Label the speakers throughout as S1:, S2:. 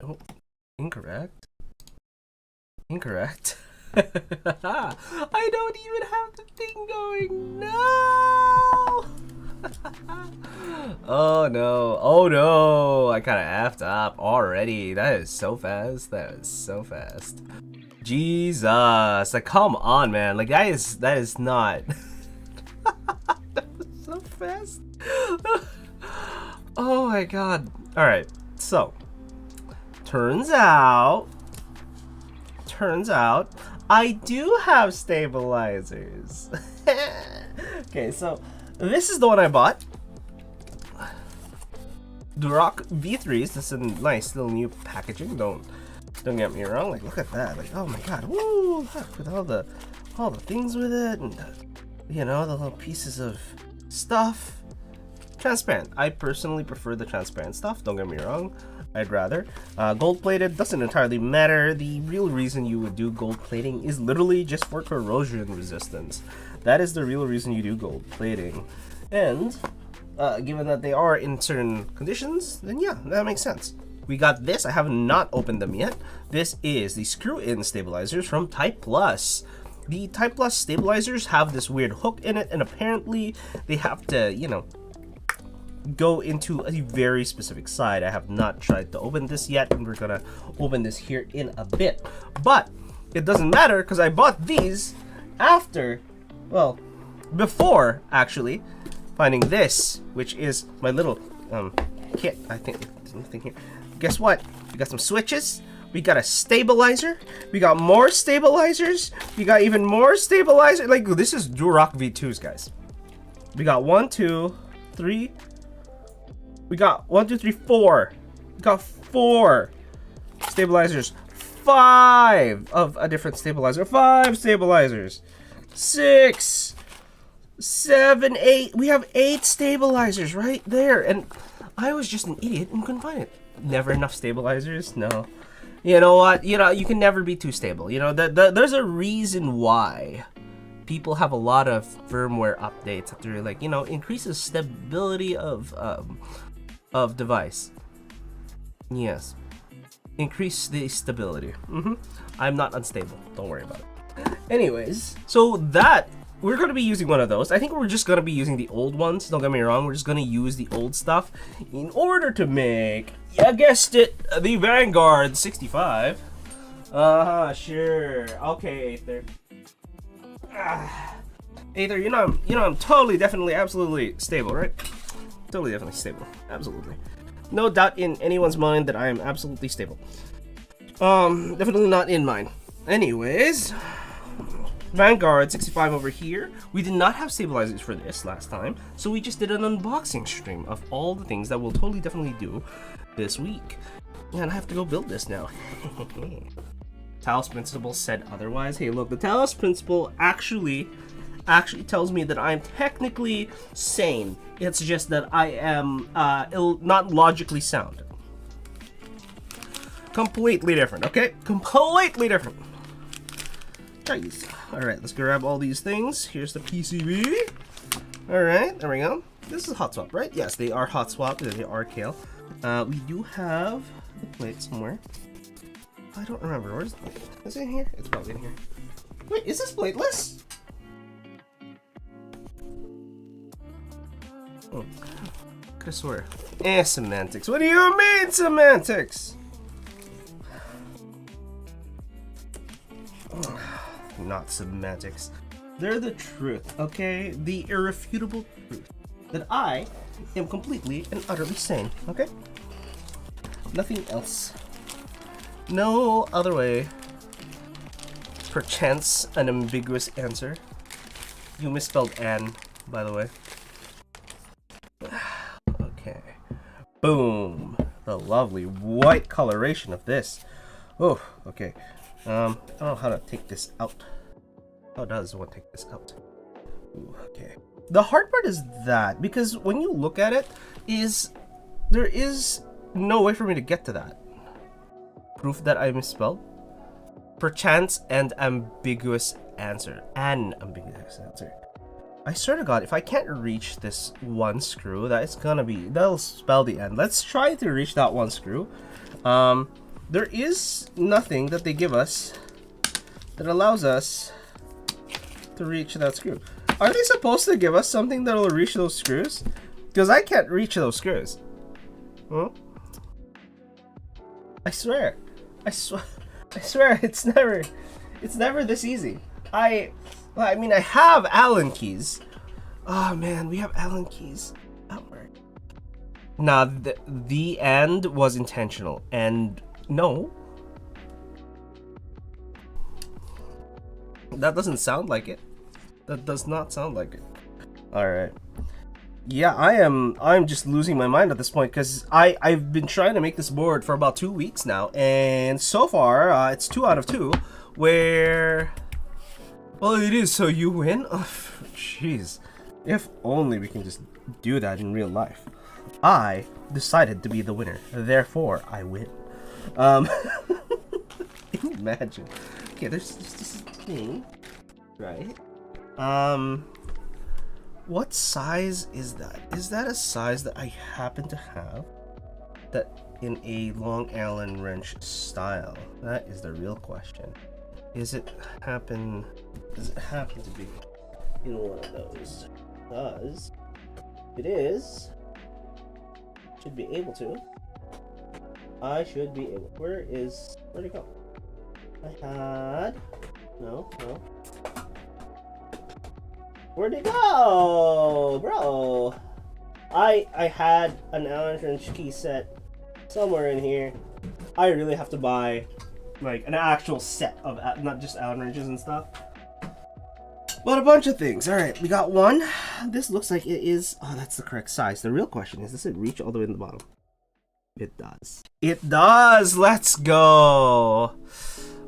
S1: Oh, incorrect. Incorrect. I don't even have the thing going. No! Oh no. Oh no. I kind of effed up already. That is so fast. That is so fast. Jesus. Like, come on, man. Like, that is not. That was so fast. Oh my god. Alright. So, turns out, I do have stabilizers. Okay, so this is the one I bought. Duroc V3s. This is a nice little new packaging. Don't get me wrong. Like, look at that. Like, oh my god. Woo! Look, with all the things with it, and you know, the little pieces of stuff. Transparent. I personally prefer the transparent stuff. Don't get me wrong. I'd rather. Gold plated doesn't entirely matter. The real reason you would do gold plating is literally just for corrosion resistance. That is the real reason you do gold plating. And given that they are in certain conditions, then yeah, that makes sense. We got this. I have not opened them yet. This is the screw-in stabilizers from Type Plus. The Type Plus stabilizers have this weird hook in it, and apparently they have to, you know, go into a very specific side. I have not tried to open this yet, and we're gonna open this here in a bit. But it doesn't matter because I bought these after, well, before actually finding this, which is my little kit. I think there's nothing here. Guess what? We got some switches. We got a stabilizer. We got more stabilizers. We got even more stabilizers. Like, this is Duroc V2s, guys. We got 1, 2, 3. We got 1, 2, 3, 4. We got 4 stabilizers. 5 of a different stabilizer. 5 stabilizers. 6, 7, 8. We have 8 stabilizers right there. And I was just an idiot and couldn't find it. Never enough stabilizers? No. You know what? You know, you can never be too stable. You know, there's a reason why people have a lot of firmware updates that they're like, you know, increases stability of device. Yes. Increase the stability. I'm not unstable. Don't worry about it. Anyways, so that we're going to be using one of those. I think we're just going to be using the old ones. Don't get me wrong. We're just going to use the old stuff in order to make, you guessed it, the Vanguard 65. Sure. Okay, Aether. Aether, you know I'm totally, definitely, absolutely stable, right? Totally, definitely stable. Absolutely. No doubt in anyone's mind that I am absolutely stable. Definitely not in mine. Anyways, Vanguard 65 over here. We did not have stabilizers for this last time, so we just did an unboxing stream of all the things that we'll totally definitely do this week. And I have to go build this now. Talos Principle said otherwise. Hey, look, the Talos Principle actually tells me that I'm technically sane. It's just that I am not logically sound. Completely different, okay? Completely different. Jeez. Alright, let's grab all these things. Here's the PCB. Alright, there we go. This is hot swap, right? Yes, they are hot swap. They are kale. We do have the plate somewhere. I don't remember. Where's the plate? Is it in here? It's probably in here. Wait, is this plateless? Oh, could swear. Semantics. What do you mean, semantics? Not semantics. They're the truth, okay? The irrefutable truth. That I am completely and utterly sane, okay? Nothing else. No other way. Perchance an ambiguous answer. You misspelled Anne, by the way. Okay. Boom. The lovely white coloration of this. Oh, okay. I don't know how to take this out. How does one take this out? Ooh, okay. The hard part is that, because when you look at it, there is no way for me to get to that. Proof that I misspelled. Perchance and ambiguous answer. An ambiguous answer. I swear to God, if I can't reach this one screw, that'll spell the end. Let's try to reach that one screw. there is nothing that they give us that allows us to reach that screw. Are they supposed to give us something that will reach those screws? Because I can't reach those screws. Huh? I swear, it's never this easy. I mean, I have Allen keys. Oh man, we have Allen keys. Nah, the end was intentional, and no, that doesn't sound like it. That does not sound like it. All right. Yeah, I'm just losing my mind at this point because I've been trying to make this board for about 2 weeks now, and so far it's 2 out of 2, where, well, it is, so you win. Oh, jeez, if only we can just do that in real life. I decided to be the winner, therefore I win. Imagine. Okay, there's this thing, right? What size is that? Is that a size that I happen to have? That in a Long Allen wrench style? That is the real question. Does it happen to be in one of those? Because it is, should be able to. I should be able. Where'd it go? I had, no. Where'd it go, bro? I had an Allen wrench key set somewhere in here. I really have to buy like an actual set of, not just Allen wrenches and stuff, but a bunch of things. All right, we got one. This looks like it is. Oh, that's the correct size. The real question is, does it reach all the way in the bottom? It does. It does. Let's go.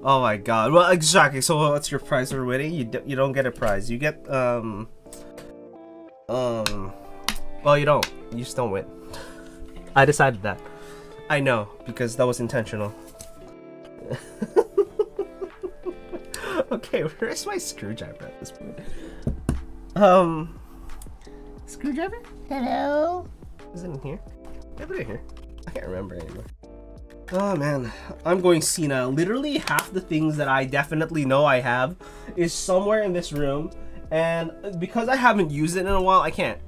S1: Oh my god. Well, exactly. So what's your prize for winning? You don't get a prize. You get well, you don't. You just don't win. I decided that. I know, because that was intentional. Okay, where's my screwdriver at this point? Screwdriver? Hello? Is it in here? I have it in here. I can't remember anymore. Oh man, I'm going senile. Literally half the things that I definitely know I have is somewhere in this room, and because I haven't used it in a while, I can't.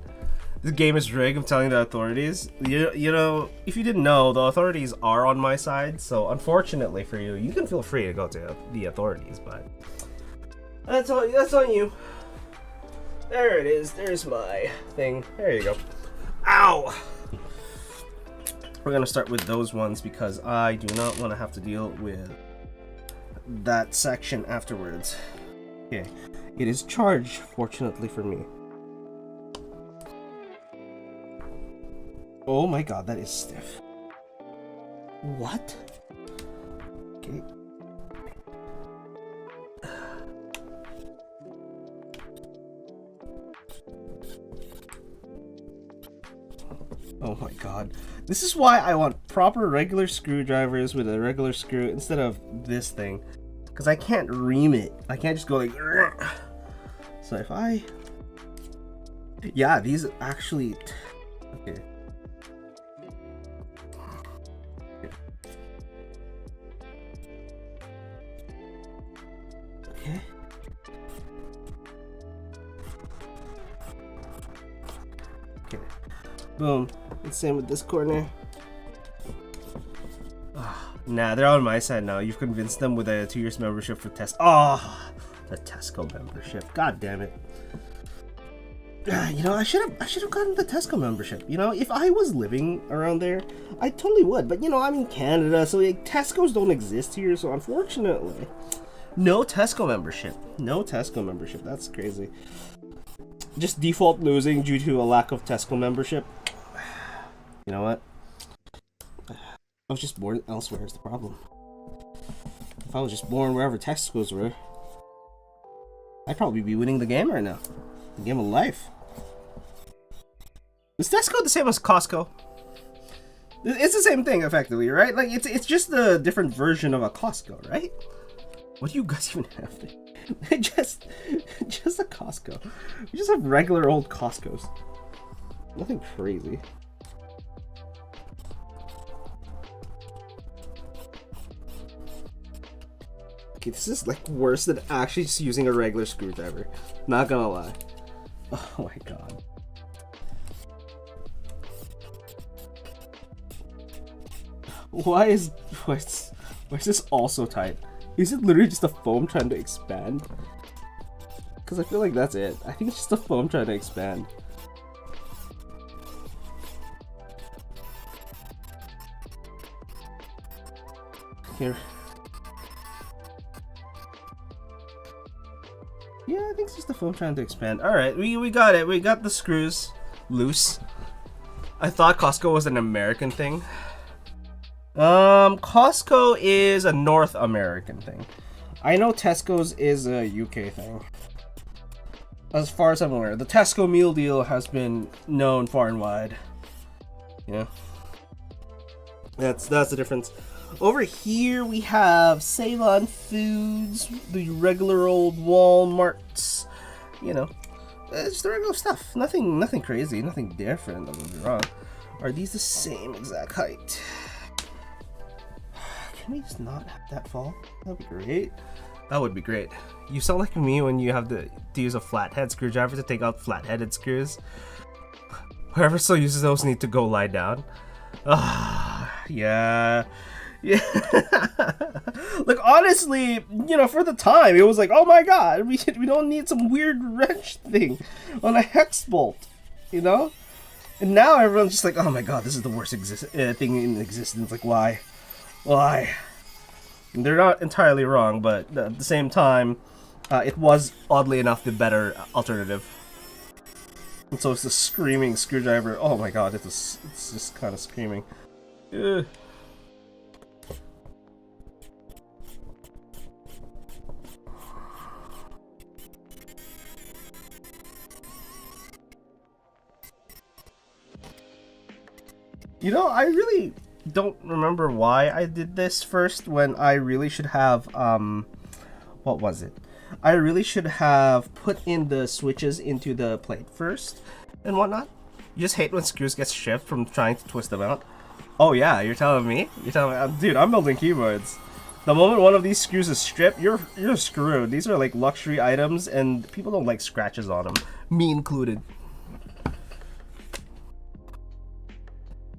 S1: The game is rigged, I'm telling the authorities. You know, if you didn't know, the authorities are on my side, so unfortunately for you, you can feel free to go to the authorities, but that's on you. There it is, there's my thing. There you go. Ow! We're gonna start with those ones because I do not want to have to deal with that section afterwards. Okay, it is charged, fortunately for me. Oh my god, that is stiff. What? Okay. Oh my god. This is why I want proper regular screwdrivers with a regular screw instead of this thing. Because I can't ream it. I can't just go like... Rrr. So if I... Yeah, these actually... Okay. Okay. Okay. Boom. Same with this corner. Nah, they're on my side now. You've convinced them with a 2 years membership for Tesco. Oh, the Tesco membership. God damn it. You know, I should have gotten the Tesco membership. You know, if I was living around there, I totally would. But you know, I'm in Canada, so like, Tesco's don't exist here. So unfortunately, no Tesco membership. No Tesco membership. That's crazy. Just default losing due to a lack of Tesco membership. You know what? I was just born elsewhere is the problem. If I was just born wherever Tesco's were, I'd probably be winning the game right now. The game of life. Is Tesco the same as Costco? It's the same thing, effectively, right? Like, it's just a different version of a Costco, right? What do you guys even have there? just a Costco. We just have regular old Costcos. Nothing crazy. Okay, this is like worse than actually just using a regular screwdriver. Not gonna lie. Oh my god. Why is this also tight? Is it literally just the foam trying to expand? Because I feel like that's it. I think it's just the foam trying to expand. Here. Yeah, I think it's just the foam trying to expand. Alright, we got it. We got the screws loose. I thought Costco was an American thing. Costco is a North American thing. I know Tesco's is a UK thing. As far as I'm aware, the Tesco meal deal has been known far and wide. Yeah. That's the difference. Over here we have Save-On Foods, the regular old Walmarts. You know, it's just the regular stuff. Nothing crazy, nothing different. Don't get me wrong. Are these the same exact height? Can we just not have that fall? That'd be great. That would be great. You sound like me when you have to use a flathead screwdriver to take out flat-headed screws. Whoever still uses those need to go lie down. Yeah. Yeah. Like, honestly, you know, for the time, it was like, oh my god, we don't need some weird wrench thing on a hex bolt, you know? And now everyone's just like, oh my god, this is the worst thing in existence. Like, why? Why? And they're not entirely wrong, but at the same time, it was, oddly enough, the better alternative. And so it's the screaming screwdriver. Oh my god, it's just kind of screaming. Ugh. You know, I really don't remember why I did this first when I really should have, what was it? I really should have put in the switches into the plate first and whatnot. You just hate when screws get stripped from trying to twist them out. Oh yeah, you're telling me? You're telling me? Dude, I'm building keyboards. The moment one of these screws is stripped, you're screwed. These are like luxury items and people don't like scratches on them. Me included.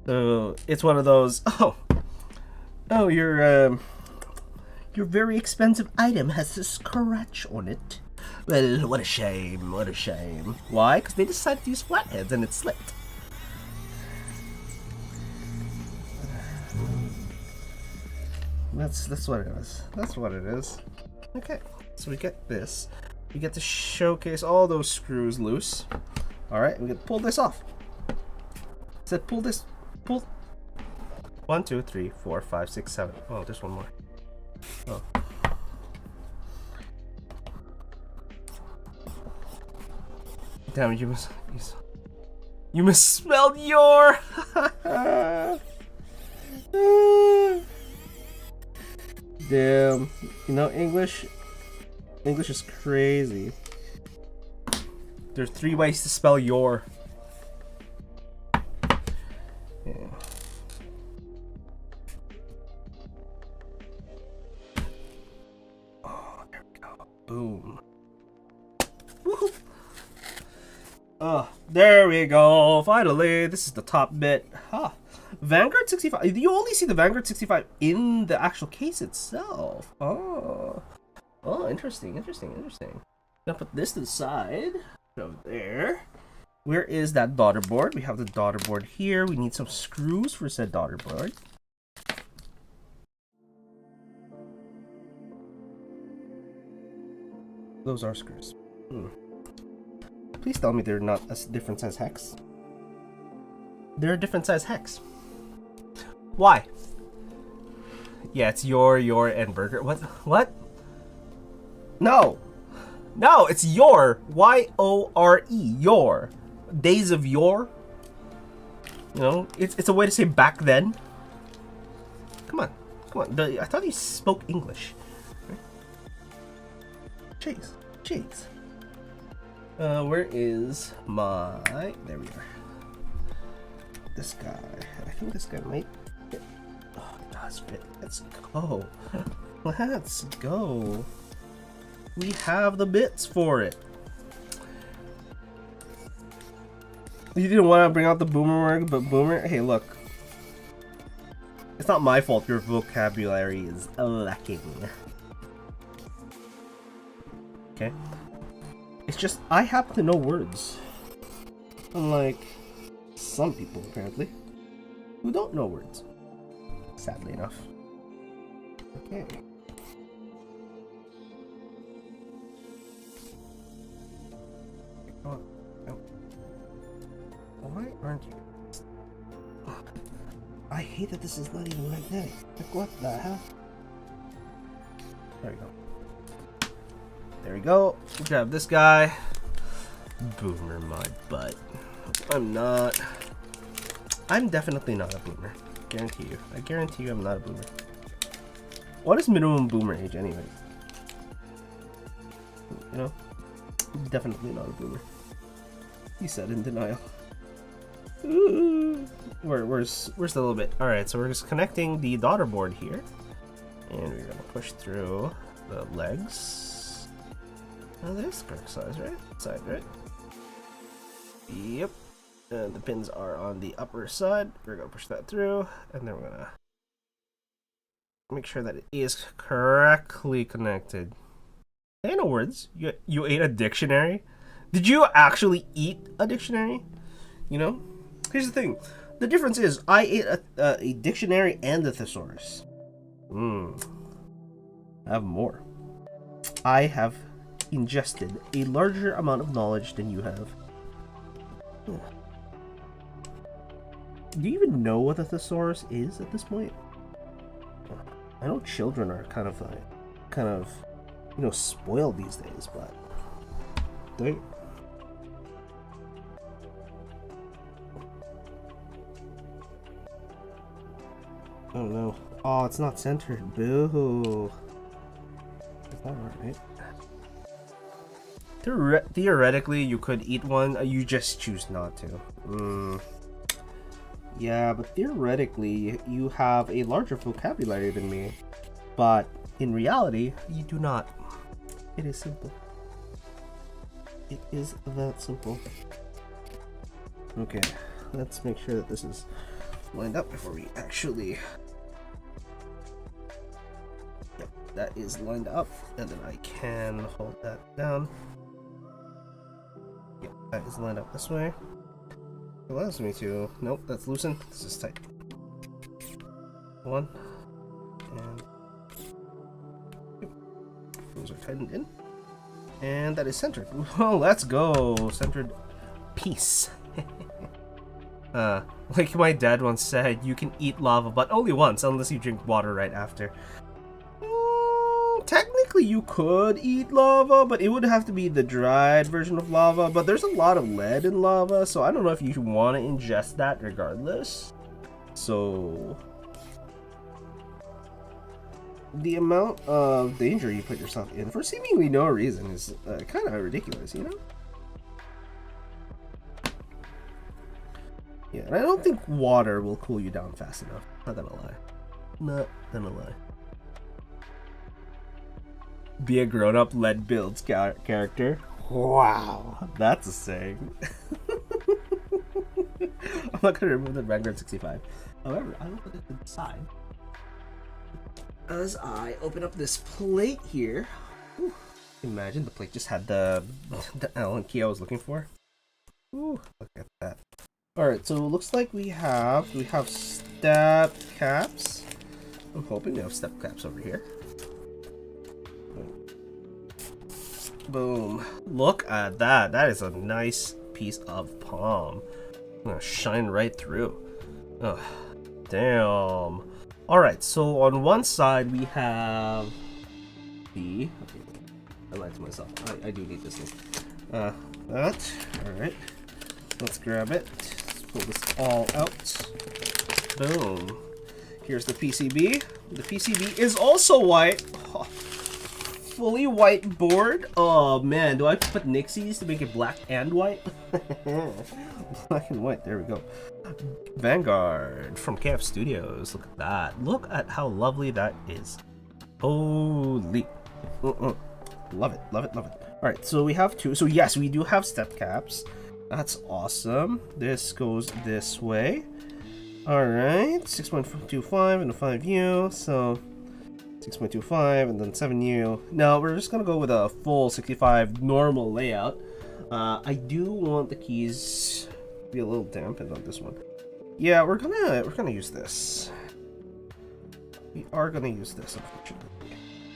S1: So it's one of those, oh, your very expensive item has a scratch on it. Well, what a shame, what a shame. Why? Because they decided to use flatheads and it slipped. That's what it is. That's what it is. Okay, so we get this. We get to showcase all those screws loose. All right, we get to pull this off. Said pull this. Pull. 1, 2, 3, 4, 5, 6, 7. Oh, there's one more. Oh. Damn it, you misspelled your. Damn. You know, English is crazy. There's 3 ways to spell your. Yeah. Oh, there we go. Boom. Woohoo! Oh, there we go. Finally, this is the top bit. Huh. Vanguard 65. You only see the Vanguard 65 in the actual case itself. Oh. Oh, interesting, interesting, interesting. Gonna put this to the side. Over there. Where is that daughter board? We have the daughter board here. We need some screws for said daughter board. Those are screws. Please tell me they're not a different size hex. They're a different size hex. Why? Yeah, it's your, and burger. What? What? No. No, it's your. Y-O-R-E. Your. Days of yore. You know, it's a way to say back then. Come on. Come on. I thought you spoke English. Jeez. Jeez. Where is my... There we are. This guy. I think this guy might fit. Oh, it does fit. Let's go. Let's go. We have the bits for it. You didn't want to bring out the boomer word, but boomer, hey look. It's not my fault your vocabulary is lacking. Okay. It's just, I happen to know words. Unlike some people, apparently, who don't know words. Sadly enough. Okay. Oh, no. Why aren't you? I hate that this is not even magnetic. Like, what the hell? There we go. There we go. Grab this guy. Boomer my butt. I'm not. I'm definitely not a boomer. Guarantee you. I guarantee you I'm not a boomer. What is minimum boomer age anyway? You know? Definitely not a boomer. He said in denial. Ooh. Where's the little bit? Alright, so we're just connecting the daughter board here. And we're gonna push through the legs. Oh, there's correct size, right? Side, right? Yep. And the pins are on the upper side. We're gonna push that through, and then we're gonna make sure that it is correctly connected. Hey, no words. You ate a dictionary? Did you actually eat a dictionary? You know? Here's the thing. The difference is, I ate a dictionary and a thesaurus. I have more. I have ingested a larger amount of knowledge than you have. Do you even know what a thesaurus is at this point? I know children are kind of, you know, spoiled these days, but they. Oh no. Oh, it's not centered. Boo. Is that right? Theoretically, you could eat one. You just choose not to. Yeah, but theoretically, you have a larger vocabulary than me. But in reality, you do not. It is simple. It is that simple. Okay, let's make sure that this is lined up before we actually. Yep, that is lined up, and then I can hold that down. Yep, that is lined up this way. It allows me to. Nope, that's loosened. This is tight. One, and yep, those are tightened in, and that is centered. Well, let's go. Centered piece. Like my dad once said, you can eat lava, but only once, unless you drink water right after. Technically, you could eat lava, but it would have to be the dried version of lava. But there's a lot of lead in lava, so I don't know if you want to ingest that regardless. So the amount of danger you put yourself in for seemingly no reason is kind of ridiculous, you know? Yeah, and I don't think water will cool you down fast enough. Not gonna lie. Not gonna lie. Be a grown-up lead builds character. Wow, that's a saying. I'm not gonna remove the Vanguard 65. However, I will put it inside as I open up this plate here. Whew. Imagine the plate just had the Allen key I was looking for. Ooh, look at that. All right, so it looks like we have step caps. I'm hoping we have step caps over here. Boom. Look at that. That is a nice piece of palm. I'm gonna shine right through. Oh, damn. Alright, so on one side we have the... Okay, I lied to myself. I do need this thing. That. Alright. Let's grab it. Let's pull this all out. Boom. Here's the PCB. The PCB is also white. Oh. Fully white board. Oh man, do I have to put Nixies to make it black and white? Black and white, there we go. Vanguard from KF Studios. Look at that. Look at how lovely that is. Holy. Love it, love it, love it. All right, so we have two. So yes, we do have step caps. That's awesome. This goes this way. All right, 6.25 and a 5U. So 6.25 and then 7U. Now we're just gonna go with a full 65 normal layout. I do want the keys to be a little dampened on this one. Yeah, we're gonna use this. We are gonna use this, unfortunately.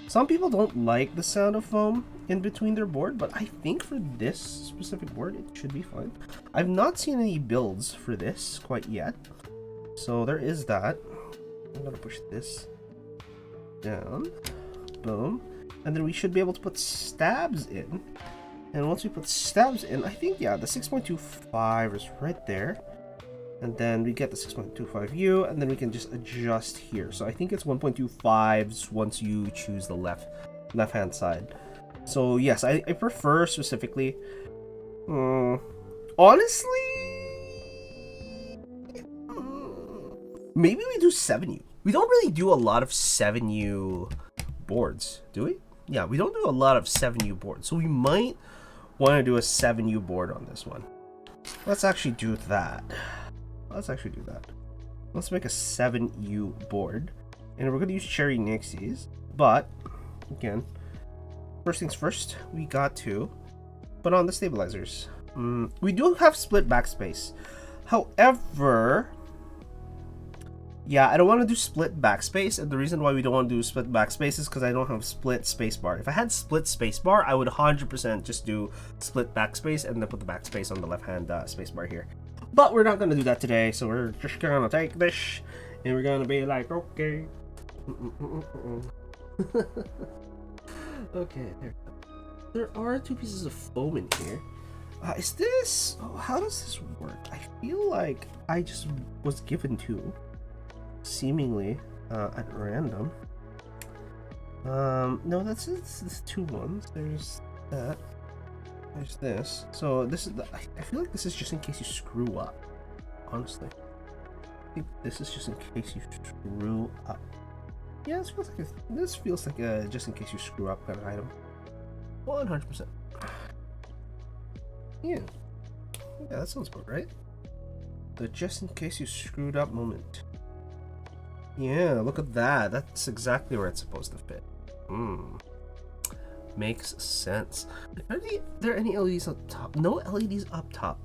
S1: Some people don't like the sound of foam in between their board, but I think for this specific board, it should be fine. I've not seen any builds for this quite yet, so there is that. I'm gonna push this down, boom, and then we should be able to put stabs in. And once we put stabs in, I think, yeah, the 6.25 is right there. And then we get the 6.25U, and then we can just adjust here. So I think it's 1.25s once you choose the left-hand side. So yes, I prefer specifically. Honestly, maybe we do 7U. We don't really do a lot of 7U boards, do we? Yeah, we don't do a lot of 7U boards. So we might want to do a 7U board on this one. Let's actually do that. Let's make a 7U board, and we're gonna use cherry nixies. But again, first things first, we got to put on the stabilizers. We do have split backspace. However, yeah, I don't want to do split backspace, and the reason why we don't want to do split backspace is because I don't have split spacebar. If I had split spacebar, I would 100% just do split backspace and then put the backspace on the left-hand spacebar here. But we're not gonna do that today, so we're just gonna take this and we're gonna be like, okay. Okay, there are two pieces of foam in here. Is this, how does this work? I feel like I just was given two, seemingly at random. No, it's two ones. There's that. There's this. So this is I feel like this is just in case you screw up. Honestly, I think this is just in case you screw up. Yeah, this feels like a just in case you screw up kind of item. 100%. Yeah, that sounds about right. The just in case you screwed up moment. Yeah, look at that. That's exactly where it's supposed to fit. Makes sense. Are there any LEDs up top? No LEDs up top.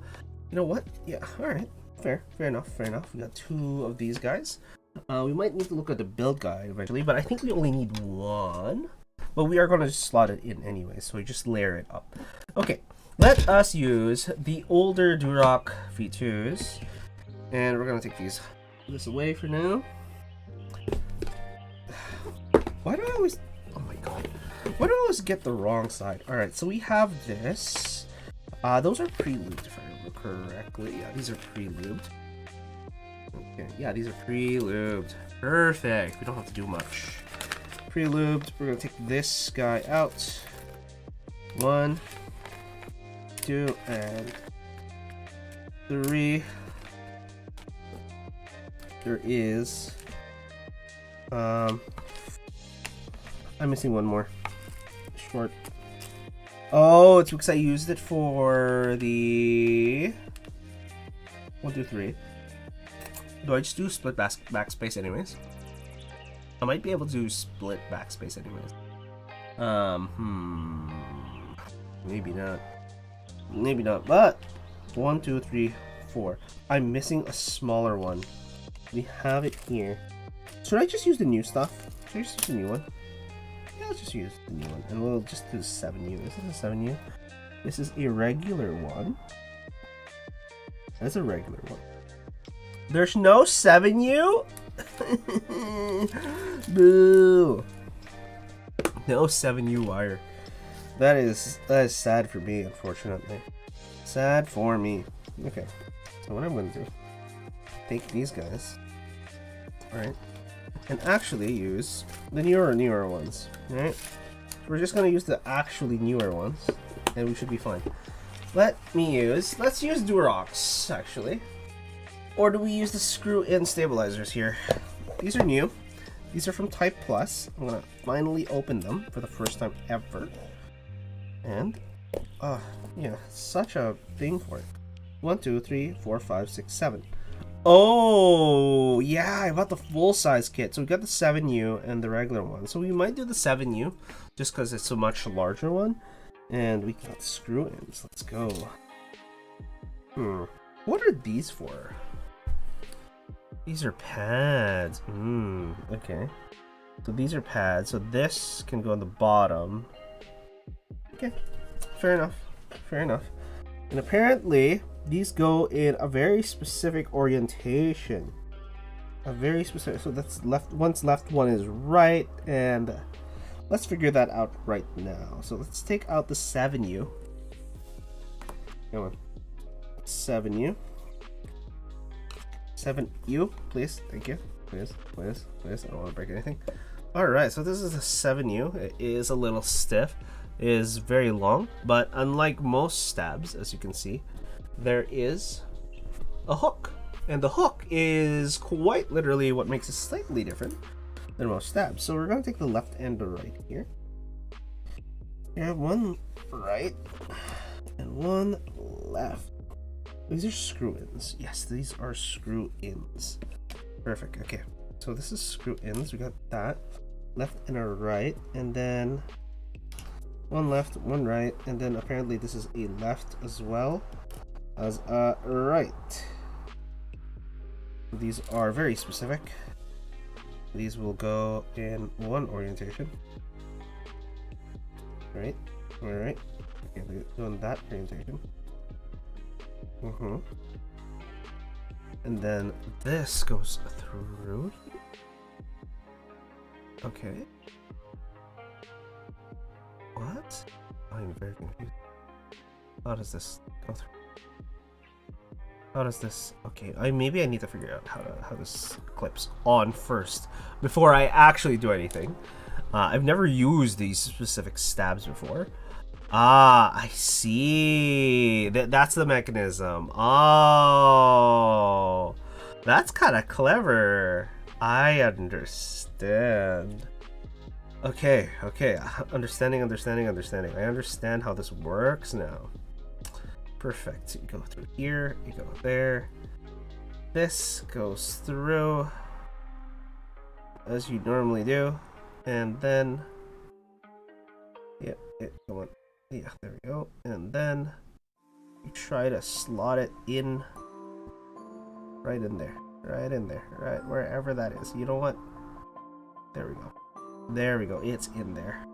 S1: You know what? Yeah, alright. Fair enough. We got two of these guys. We might need to look at the build guide eventually, but I think we only need one. But we are going to slot it in anyway, so we just layer it up. Okay, let us use the older Durock V2s. And we're going to take this away for now. Why do I always... Oh my god. Why do I always get the wrong side? Alright, so we have this. Those are pre-lubed, if I remember correctly. Yeah, these are pre-lubed. Okay, yeah, these are pre-lubed. Perfect. We don't have to do much. Pre-lubed. We're going to take this guy out. 1, 2, and 3. There is... I'm missing one more. Short. Oh, it's because I used it for the 1, 2, 3. Do I just do split backspace anyways? I might be able to split backspace anyways. Maybe not. Maybe not. But 1, 2, 3, 4. I'm missing a smaller one. We have it here. Should I just use the new stuff? Should I just use the new one? Yeah, let's just use the new one, and we'll just do 7U. This is a 7U. This is a regular one. That's a regular one. There's no 7U? Boo! No 7U wire. That is sad for me, unfortunately. Sad for me. Okay, so what I'm going to do, take these guys, alright, and actually use the newer ones, right? We're just going to use the actually newer ones, and we should be fine. Let's use Durox, actually. Or do we use the screw-in stabilizers here? These are new. These are from Type Plus. I'm gonna finally open them for the first time ever. And, yeah, such a thing for it. 1, 2, 3, 4, 5, 6, 7. Oh, yeah, I bought the full-size kit. So we got the 7U and the regular one. So we might do the 7U just because it's a much larger one. And we got screw-ins. Let's go. What are these for? These are pads. Okay. So these are pads. So this can go on the bottom. Okay. Fair enough. Fair enough. And apparently, these go in a very specific orientation. A very specific. So that's left. One's left, one is right. And let's figure that out right now. So let's take out the 7U. Come on. 7U. 7U, please. Thank you. Please, please, please. I don't want to break anything. Alright, so this is a 7U. It is a little stiff. It is very long, but unlike most stabs, as you can see, there is a hook. And the hook is quite literally what makes it slightly different than most stabs. So we're going to take the left and the right here. You have one right and one left. These are screw-ins. Yes, these are screw-ins. Perfect. Okay, so this is screw-ins. We got that left and a right, and then one left, one right, and then apparently this is a left as well as a right. These are very specific. These will go in one orientation. Right, all right. Okay, we're doing that orientation. And then this goes through. Okay. What? I'm very confused. How does this go through? How does this? Okay, maybe I need to figure out how this clips on first before I actually do anything. I've never used these specific stabs before. Ah, I see. That's the mechanism. Oh, that's kind of clever. I understand. Okay. Understanding. I understand how this works now. Perfect. You go through here, you go there. This goes through as you normally do. And then, come on. Yeah, there we go. And then you try to slot it in right in there, right wherever that is. You know what? There we go. It's in there.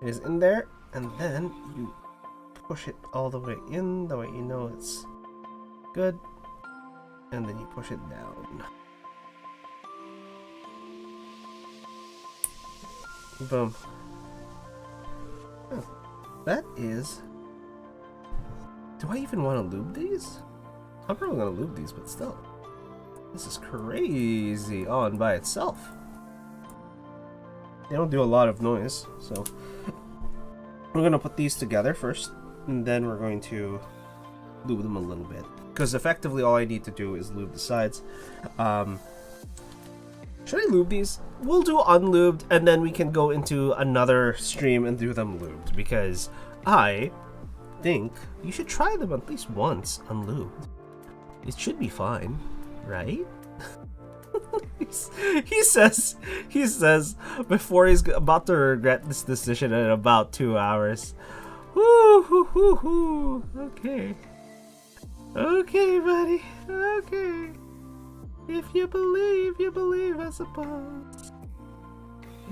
S1: It is in there, and then you push it all the way in, the way you know it's good, and then you push it down. Boom. Oh. That is... Do I even want to lube these? I'm probably going to lube these, but still. This is crazy on by itself. They don't do a lot of noise, so... We're going to put these together first, and then we're going to lube them a little bit. Because effectively all I need to do is lube the sides. Should I lube these? We'll do unlubed, and then we can go into another stream and do them lubed, because I think you should try them at least once unlubed. It should be fine, right? he says before he's about to regret this decision in about 2 hours. Woo. Okay, buddy. Okay. If you believe, I suppose.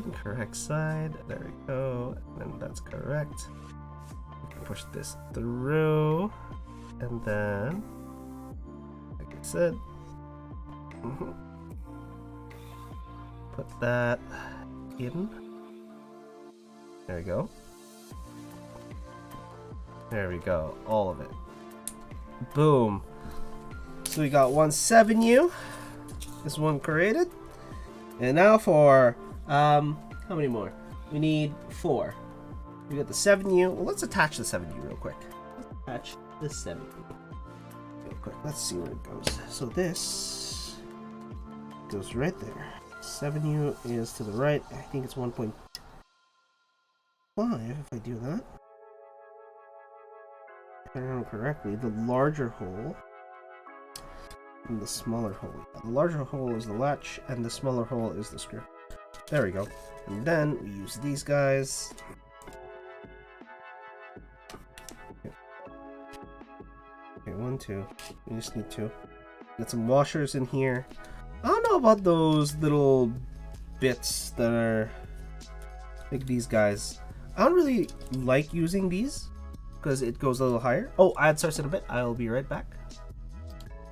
S1: Incorrect side. There we go. And that's correct. We can push this through. And then, like I said, put that in. There we go. There we go. All of it. Boom. So we got one 7U. This one created. And now for how many more? We need 4. We got the 7U. Well, let's attach the 7U real quick. Let's attach the 7U real quick. Let's see where it goes. So this goes right there. 7U is to the right. I think it's 1.5 if I do that. If I remember correctly, the larger hole and the smaller hole. The larger hole is the latch, and the smaller hole is the screw. There we go. And then we use these guys. Okay, 1, 2. We just need 2. Get some washers in here. I don't know about those little bits that are like these guys. I don't really like using these because it goes a little higher. Oh, ad starts in a bit. I'll be right back.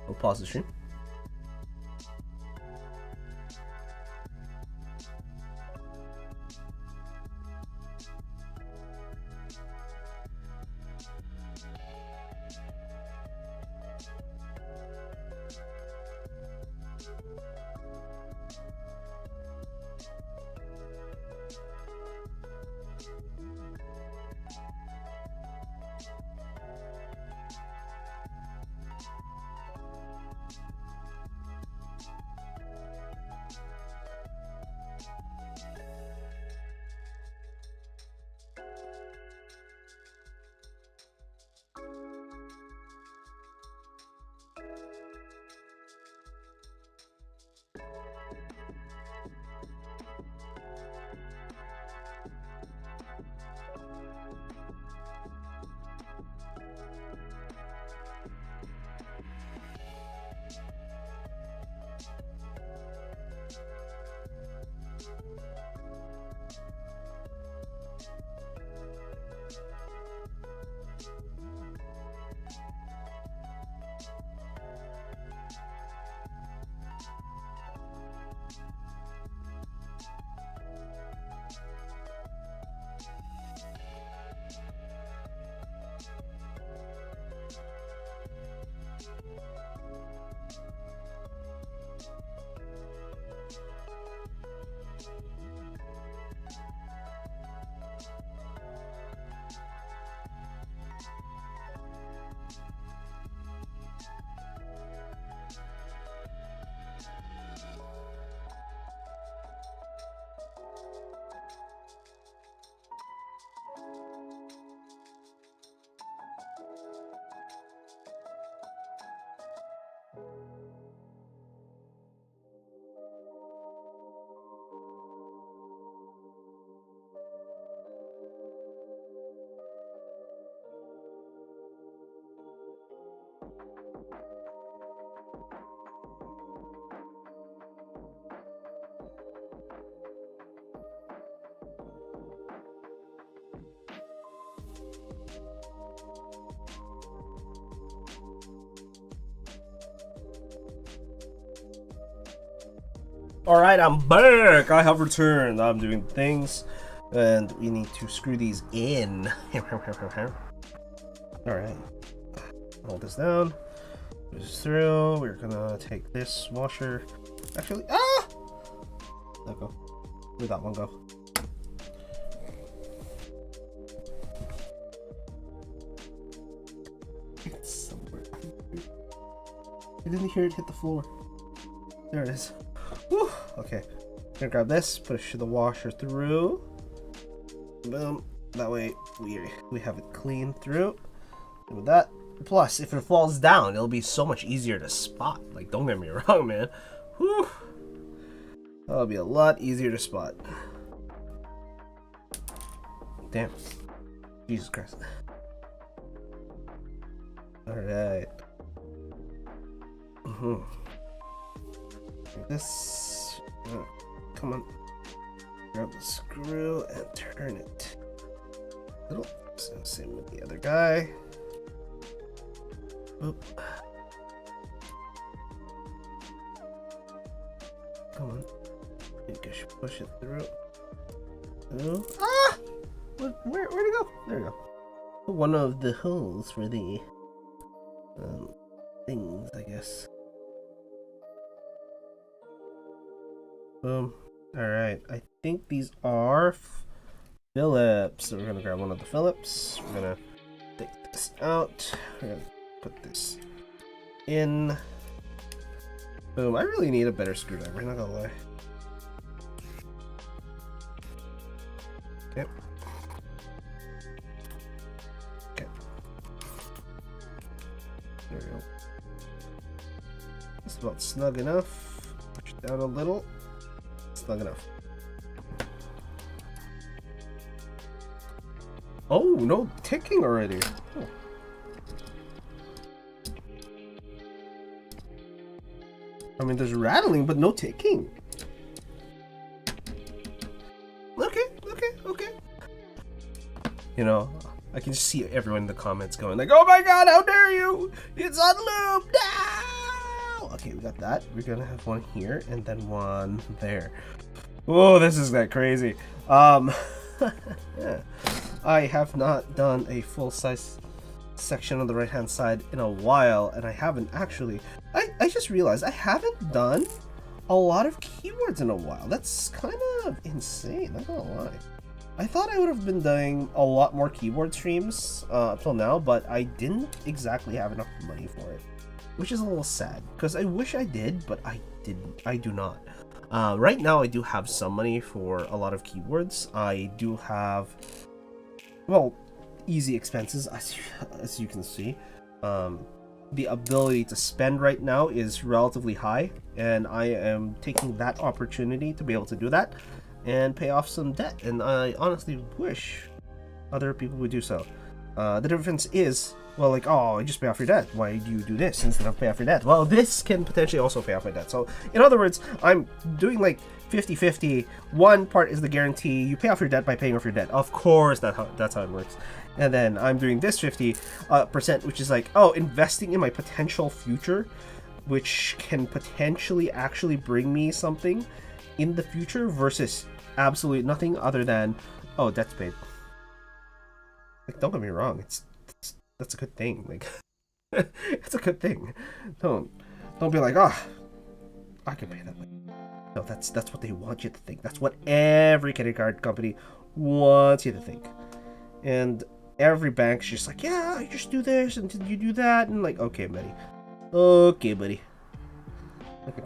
S1: We'll pause the stream. Alright, I'm back! I have returned. I'm doing things. And we need to screw these in. Alright. Hold this down. Push this through. We're gonna take this washer. Actually, let go. Where'd that one go? It's somewhere. I didn't hear it hit the floor. There it is. Whew. Okay, I'm gonna grab this, push the washer through. Boom. That way we have it clean through. And with that, plus if it falls down, it'll be so much easier to spot. Like, don't get me wrong, man. Whew. That'll be a lot easier to spot. Damn. Jesus Christ. Alright. This, come on, grab the screw and turn it. Little, same with the other guy. Oop. Come on, I think I should push it through. Oh. Ah! Where'd it go? There we go. One of the holes for the things, I guess. Boom. Alright, I think these are Phillips. So we're gonna grab one of the Phillips. We're gonna take this out. We're gonna put this in. Boom. I really need a better screwdriver, not gonna lie. snug enough. Push it down a little. Snug enough. Oh, no ticking already. Oh. I mean, there's rattling, but no ticking. Okay. You know, I can just see everyone in the comments going like, "Oh my god, how dare you! It's on loop now!" Okay, we got that. We're gonna have one here and then one there. Oh, this is like crazy. Yeah. I have not done a full-size section on the right-hand side in a while, and I haven't actually. I just realized I haven't done a lot of keywords in a while. That's kind of insane, not gonna lie. I thought I would have been doing a lot more keyboard streams up till now, but I didn't exactly have enough money for it, which is a little sad because I wish I did, but I didn't. I do not. Right now, I do have some money for a lot of keywords. I do have, well, easy expenses, as you can see. The ability to spend right now is relatively high, and I am taking that opportunity to be able to do that and pay off some debt, and I honestly wish other people would do so. The difference is, well, like, oh, you just pay off your debt. Why do you do this instead of pay off your debt? Well, this can potentially also pay off my debt. So, in other words, I'm doing like 50-50. One part is the guarantee. You pay off your debt by paying off your debt. Of course, that's how it works. And then I'm doing this 50%, which is like, oh, investing in my potential future, which can potentially actually bring me something in the future versus absolutely nothing other than, oh, debt's paid. Like, don't get me wrong, that's a good thing. Like, it's a good thing. Don't be like, oh, I can pay that way. No, that's what they want you to think. That's what every credit card company wants you to think. And every bank's just like, yeah, you just do this and you do that, and like, okay, buddy. Like,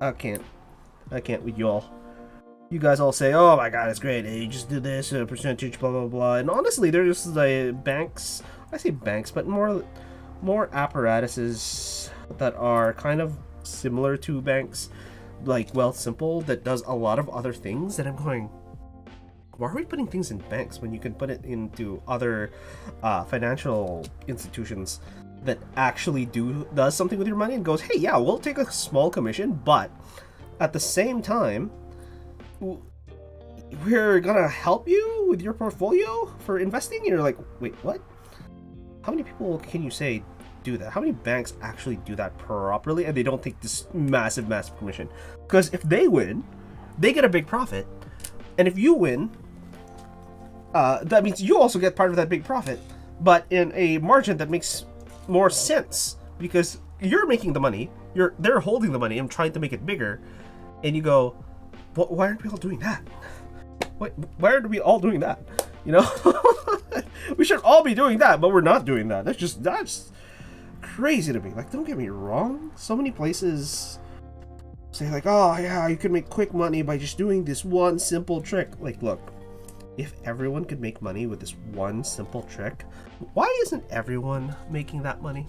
S1: I can't with y'all. You guys all say, oh my god, it's great, you just do this, percentage, blah blah blah. And honestly, there's like banks, I say banks, but more apparatuses that are kind of similar to banks, like Wealthsimple, that does a lot of other things that I'm going, why are we putting things in banks when you can put it into other financial institutions that actually does something with your money and goes, hey, yeah, we'll take a small commission, but at the same time, we're gonna help you with your portfolio for investing? And you're like, wait, what? How many people can you say do that? How many banks actually do that properly and they don't take this massive commission? Because if they win, they get a big profit, and if you win, that means you also get part of that big profit, but in a margin that makes more sense, because you're making the money, they're holding the money and trying to make it bigger, and you go, why aren't we all doing that? Why aren't we all doing that? You know, we should all be doing that, but we're not doing that. That's crazy to me. Like, don't get me wrong. So many places say like, oh yeah, you can make quick money by just doing this one simple trick. Like, look, if everyone could make money with this one simple trick, why isn't everyone making that money?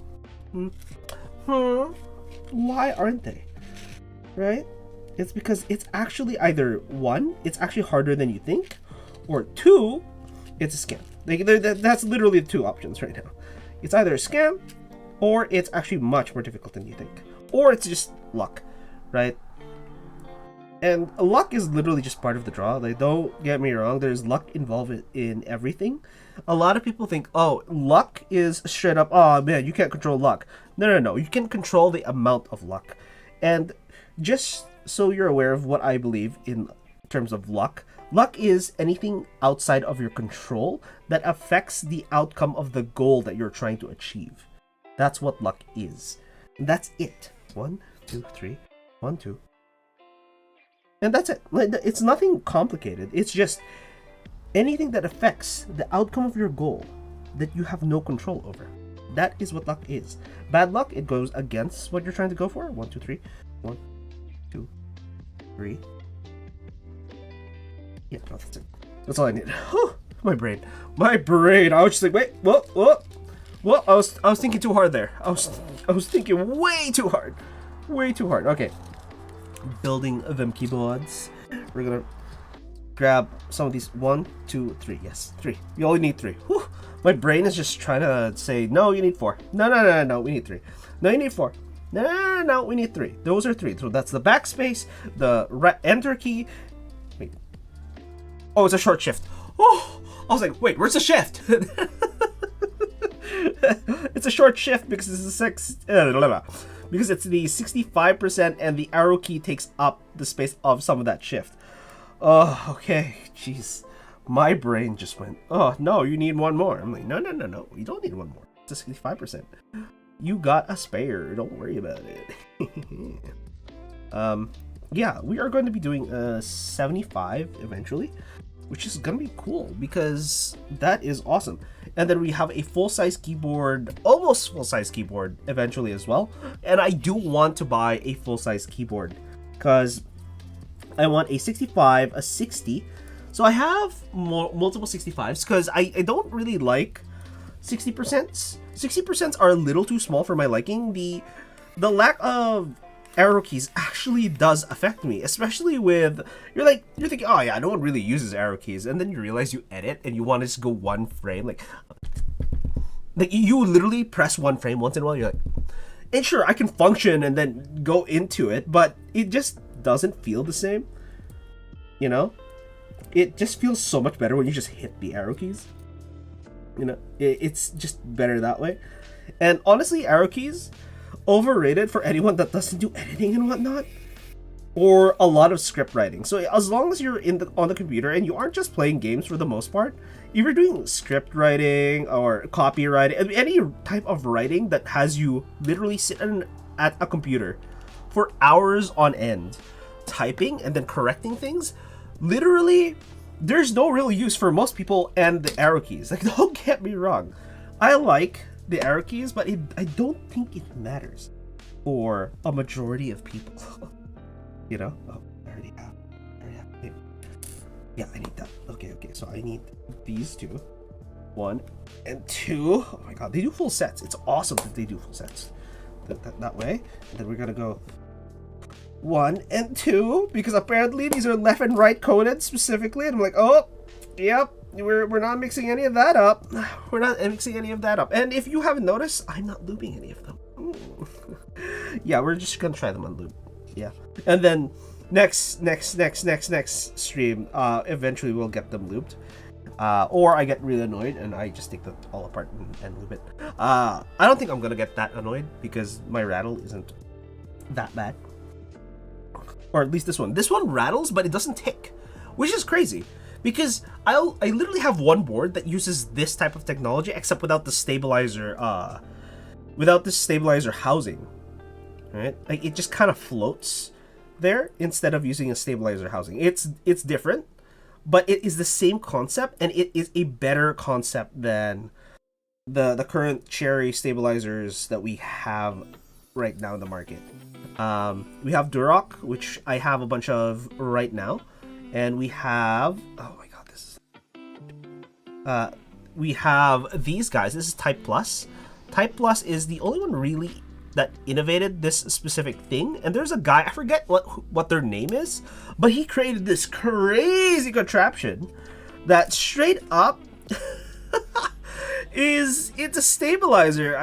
S1: Why aren't they? Right? It's because it's actually either one, it's actually harder than you think, or two, it's a scam. Like, that's literally the two options right now. It's either a scam, or it's actually much more difficult than you think, or it's just luck, right? And luck is literally just part of the draw. Like, don't get me wrong, there's luck involved in everything. A lot of people think, oh, luck is straight up, oh man, you can't control luck. No, you can control the amount of luck. And just so you're aware of what I believe in terms of luck, luck is anything outside of your control that affects the outcome of the goal that you're trying to achieve. That's what luck is. And that's it. 1, 2, 3, 1, 2. And that's it. It's nothing complicated. It's just anything that affects the outcome of your goal that you have no control over. That is what luck is. Bad luck, it goes against what you're trying to go for. 1, 2, 3. 1, 2, 3. Yeah, no, that's it. That's all I need. My brain. I was just like, wait, what? I was thinking too hard there. I was thinking way too hard. Way too hard. Okay. Building them keyboards. We're gonna grab some of these. 1, 2, 3. Yes, 3. You only need 3. Whew. My brain is just trying to say, no, you need 4. No, we need 3. No, you need 4. No, we need 3. Those are 3. So that's the backspace, the enter key. Wait. Oh, it's a short shift. Oh, I was like, wait, where's the shift? It's a short shift because it's because it's the 65% and the arrow key takes up the space of some of that shift. Oh, okay. Jeez. My brain just went, oh, no, you need one more. I'm like, no. You don't need one more. It's a 65%. You got a spare. Don't worry about it. Yeah, we are going to be doing 75 eventually, which is going to be cool because that is awesome. And then we have a full-size keyboard, almost full-size keyboard eventually as well. And I do want to buy a full-size keyboard because I want a 65, a 60. So I have multiple 65s because I don't really like 60%. 60% are a little too small for my liking. The lack of arrow keys actually does affect me, especially with you're thinking, oh yeah, no one really uses arrow keys, and then you realize you edit and you want to just go one frame, like you literally press one frame once in a while. You're like, and sure, I can function and then go into it, but it just doesn't feel the same. You know, it just feels so much better when you just hit the arrow keys. You know, it's just better that way. And honestly, arrow keys, overrated for anyone that doesn't do editing and whatnot, or a lot of script writing. So as long as you're on the computer and you aren't just playing games for the most part, if you're doing script writing or copywriting, any type of writing that has you literally sit at a computer for hours on end, typing and then correcting things, literally, there's no real use for most people and the arrow keys. Like, don't get me wrong. I like the arrow keys, but I don't think it matters for a majority of people. You know? Oh, I already have. Yeah, I need that. Okay. So I need these two. 1 and 2. Oh my god, they do full sets. It's awesome that they do full sets. That way. And then we're gonna go 1 and 2 because apparently these are left and right coded specifically. And I'm like, oh, yep. We're not mixing any of that up. And if you haven't noticed, I'm not looping any of them. Yeah, we're just gonna try them on loop. Yeah, and then next stream, eventually we'll get them looped. Or I get really annoyed and I just take them all apart and loop it. I don't think I'm gonna get that annoyed because my rattle isn't that bad. Or at least this one. This one rattles, but it doesn't tick, which is crazy. Because I literally have one board that uses this type of technology, except without the stabilizer, housing, right? Like it just kind of floats there instead of using a stabilizer housing. It's different, but it is the same concept, and it is a better concept than the current Cherry stabilizers that we have right now in the market. We have Duroc, which I have a bunch of right now. And we have, oh my god, we have these guys. This is Type Plus. Type Plus is the only one really that innovated this specific thing. And there's a guy, I forget what their name is, but he created this crazy contraption that straight up it's a stabilizer.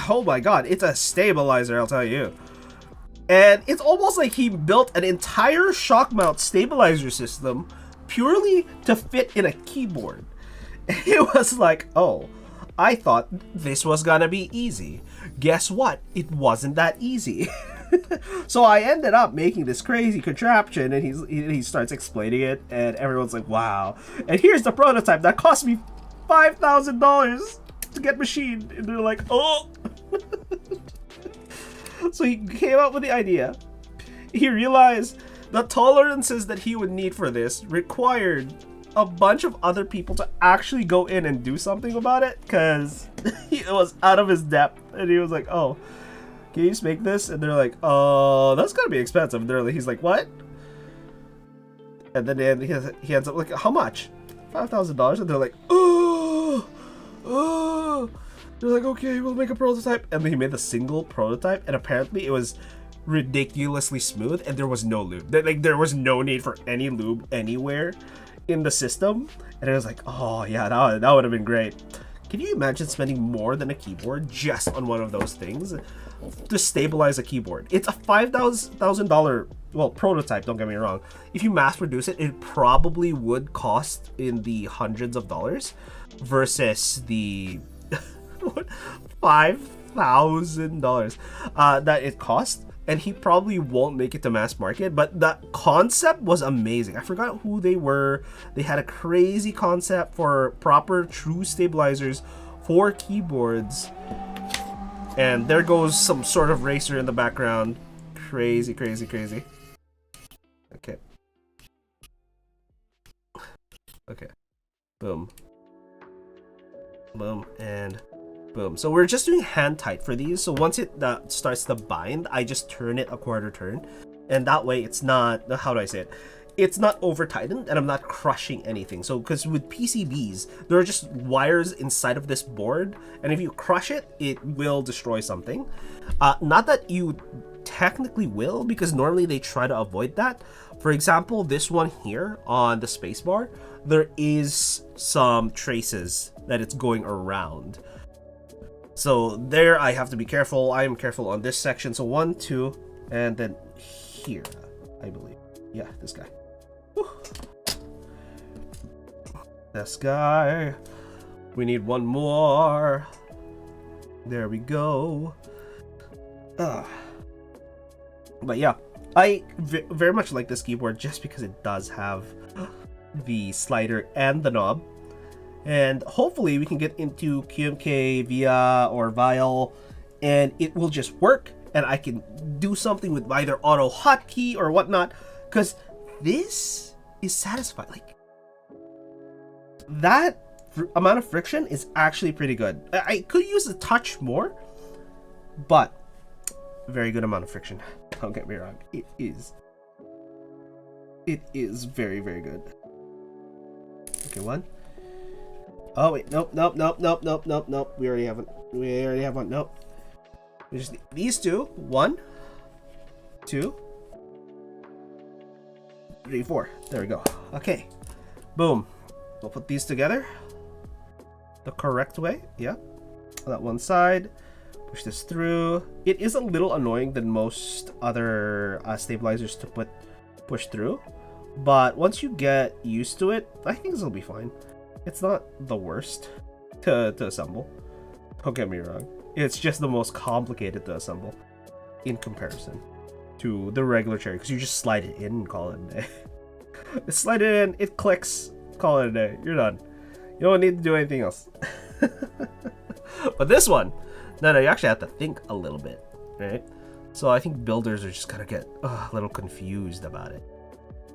S1: Oh my god, it's a stabilizer, I'll tell you. And it's almost like he built an entire shock mount stabilizer system purely to fit in a keyboard. It was like, oh, I thought this was gonna be easy. Guess what? It wasn't that easy. So I ended up making this crazy contraption, and he starts explaining it, and everyone's like, wow. And here's the prototype that cost me $5,000 to get machined. And they're like, oh. So he came up with the idea. He realized the tolerances that he would need for this required a bunch of other people to actually go in and do something about it, because it was out of his depth. And he was like, oh, can you just make this? And they're like, oh, that's gonna be expensive. And he's like, what? And then he ends up like, how much? $5,000. And they're like, oh. They're like, okay, we'll make a prototype. And then he made the single prototype, and apparently it was ridiculously smooth, and there was no lube. Like, there was no need for any lube anywhere in the system. And I was like, oh yeah, that would have been great. Can you imagine spending more than a keyboard just on one of those things to stabilize a keyboard? It's a $5,000, well, prototype, don't get me wrong. If you mass produce it, it probably would cost in the hundreds of dollars versus the $5,000 that it cost. And he probably won't make it to mass market, but the concept was amazing. I forgot who they were. They had a crazy concept for proper true stabilizers for keyboards. And there goes some sort of racer in the background. Crazy, crazy, crazy. Okay. Okay. Boom. Boom, and boom. So we're just doing hand tight for these. So once it starts to bind, I just turn it a quarter turn, and that way it's not, how do I say it? It's not over tightened, and I'm not crushing anything. So because with PCBs, there are just wires inside of this board, and if you crush it, it will destroy something. Not that you technically will, because normally they try to avoid that. For example, this one here on the spacebar, there is some traces that it's going around. So there I have to be careful. I am careful on this section. So 1, 2, and then here, I believe. Yeah, this guy. Whew. This guy. We need one more. There we go. But yeah, I very much like this keyboard just because it does have the slider and the knob. And hopefully we can get into QMK via or Vial, and it will just work, and I can do something with either auto hotkey or whatnot, because this is satisfying. Like, that amount of friction is actually pretty good. I could use a touch more, but very good amount of friction. Don't get me wrong. It is very, very good. Okay, one. Oh wait, nope. We already have one. Nope. We just need these two. 1, 2, 3, 4. There we go. Okay. Boom. We'll put these together the correct way. Yeah. That one side. Push this through. It is a little annoying than most other stabilizers to push through, but once you get used to it, I think this will be fine. It's not the worst to assemble. Don't get me wrong. It's just the most complicated to assemble in comparison to the regular cherry, because you just slide it in and call it a day. Slide it in, it clicks, call it a day. You're done. You don't need to do anything else. But this one, no, you actually have to think a little bit, right? So I think builders are just gonna get a little confused about it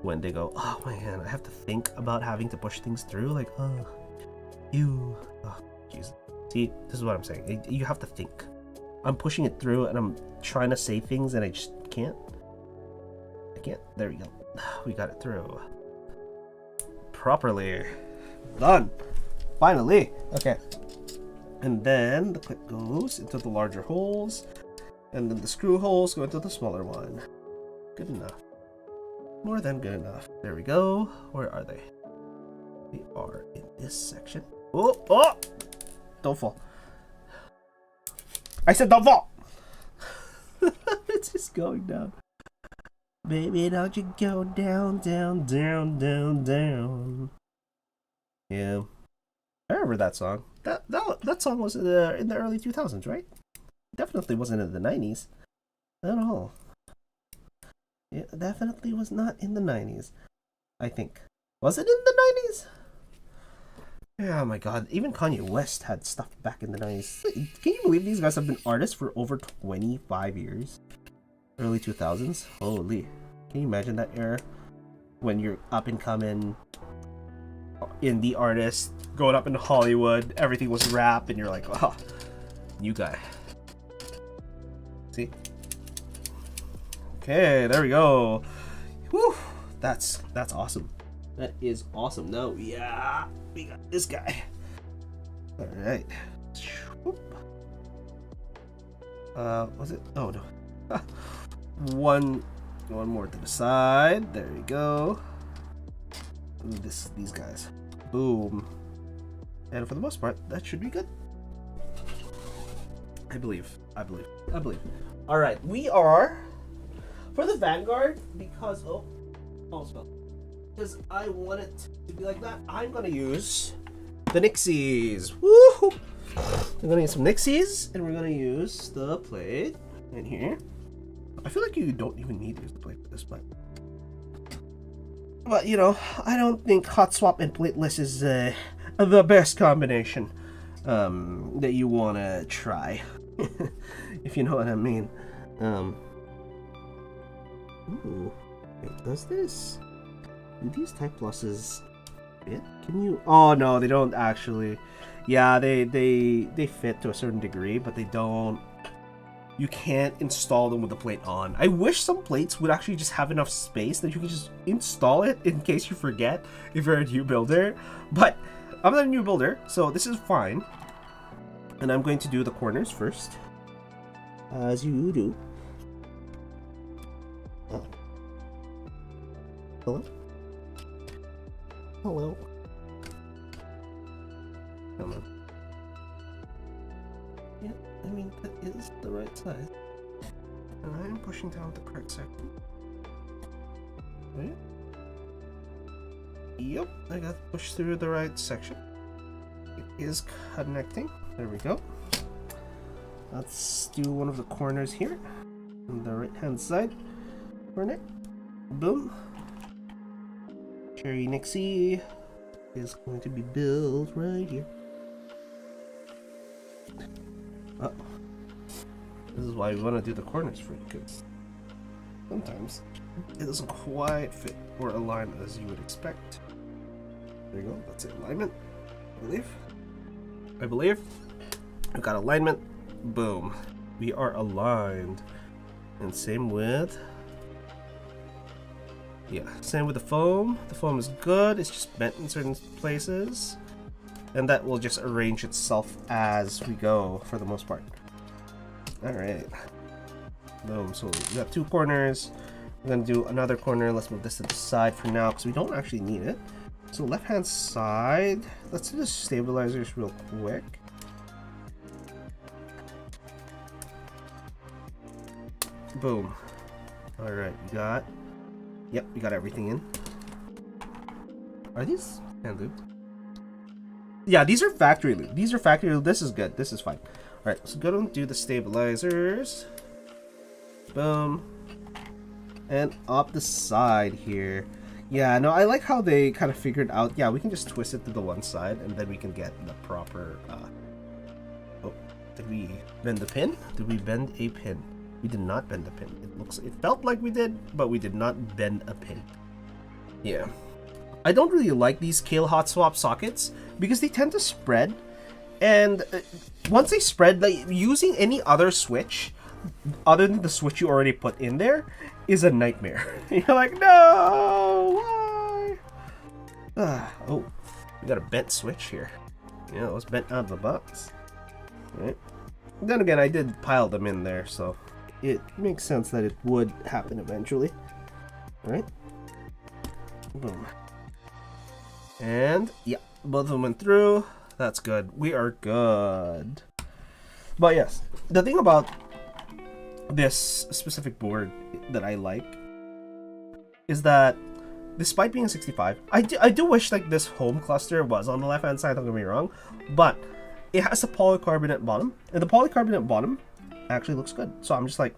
S1: when they go, oh man, I have to think about having to push things through. Like, oh, you, oh, jeez. See, this is what I'm saying. You have to think. I'm pushing it through, and I'm trying to say things, and I just can't. I can't. There we go. We got it through properly. Done. Finally. Okay. And then the clip goes into the larger holes, and then the screw holes go into the smaller one. Good enough. More than good enough. There we go. Where are they? They are in this section. Oh, oh! Don't fall. I said don't fall! It's just going down. Baby, don't you go down, down, down, down, down. Yeah. I remember that song. That song was in the early 2000s, right? Definitely wasn't in the 90s. At all. It definitely was not in the 90s. I think. Was it in the 90s? Yeah, oh my god. Even Kanye West had stuff back in the 90s. Can you believe these guys have been artists for over 25 years? Early 2000s? Holy. Can you imagine that era? When you're up and coming indie artist, going up into Hollywood, everything was rap, and you're like, oh, new guy. See? Okay, there we go. Whew, that's awesome. That is awesome. No, yeah, we got this guy. All right. Was it? Oh no. one more to the side. There you go. These guys. Boom. And for the most part, that should be good. I believe. All right, we are for the Vanguard because because I want it to be like that. I'm gonna use the Nixies. Woohoo! We're gonna use some Nixies, and we're gonna use the plate in here. I feel like you don't even need to use the plate for this, but you know, I don't think hot swap and plateless is the best combination that you wanna try, if you know what I mean. Ooh, wait, does this? Do these type pluses fit? Can you? Oh no, they don't actually. Yeah, they fit to a certain degree, but they don't. You can't install them with the plate on. I wish some plates would actually just have enough space that you can just install it in case you forget if you're a new builder. But I'm not a new builder, so this is fine. And I'm going to do the corners first, as you do. Oh. Hello? Hello? Come on. Yeah, I mean, that is the right size. And I am pushing down the correct section. Right? Yep, I got to push through the right section. It is connecting. There we go. Let's do one of the corners here. On the right hand side. Corner. Boom. Cherry Nixie is going to be built right here. Oh. This is why we want to do the corners for you, because sometimes it doesn't quite fit or align as you would expect. There you go, that's it, alignment, I believe. We've got alignment, boom. We are aligned. And same with, yeah, same with the foam. The foam is good, it's just bent in certain places. And that will just arrange itself as we go for the most part. Alright. Boom. So we got two corners. We're gonna do another corner. Let's move this to the side for now because we don't actually need it. So left hand side. Let's do the stabilizers real quick. Boom. Alright, we got. Yep, we got everything in. Are these hand looped? Yeah, these are factory loop. These are factory loop. This is good. This is fine. Alright, so go and do the stabilizers. Boom. And up the side here. Yeah, no, I like how they kind of figured out. Yeah, we can just twist it to the one side and then we can get the proper. Oh, did we bend the pin? Did we bend a pin? We did not bend the pin. It felt like we did, but we did not bend a pin. Yeah. I don't really like these Kale hot swap sockets because they tend to spread, and once they spread, like using any other switch other than the switch you already put in there is a nightmare. You're like, no, why? Oh, we got a bent switch here. Yeah, it was bent out of the box. Right. Then again, I did pile them in there, so it makes sense that it would happen eventually. Right? Boom. And yeah, both of them went through. That's good. We are good. But yes, the thing about this specific board that I like is that despite being a 65, I do wish like this home cluster was on the left hand side, don't get me wrong, but it has a polycarbonate bottom, and the polycarbonate bottom actually looks good. So I'm just like,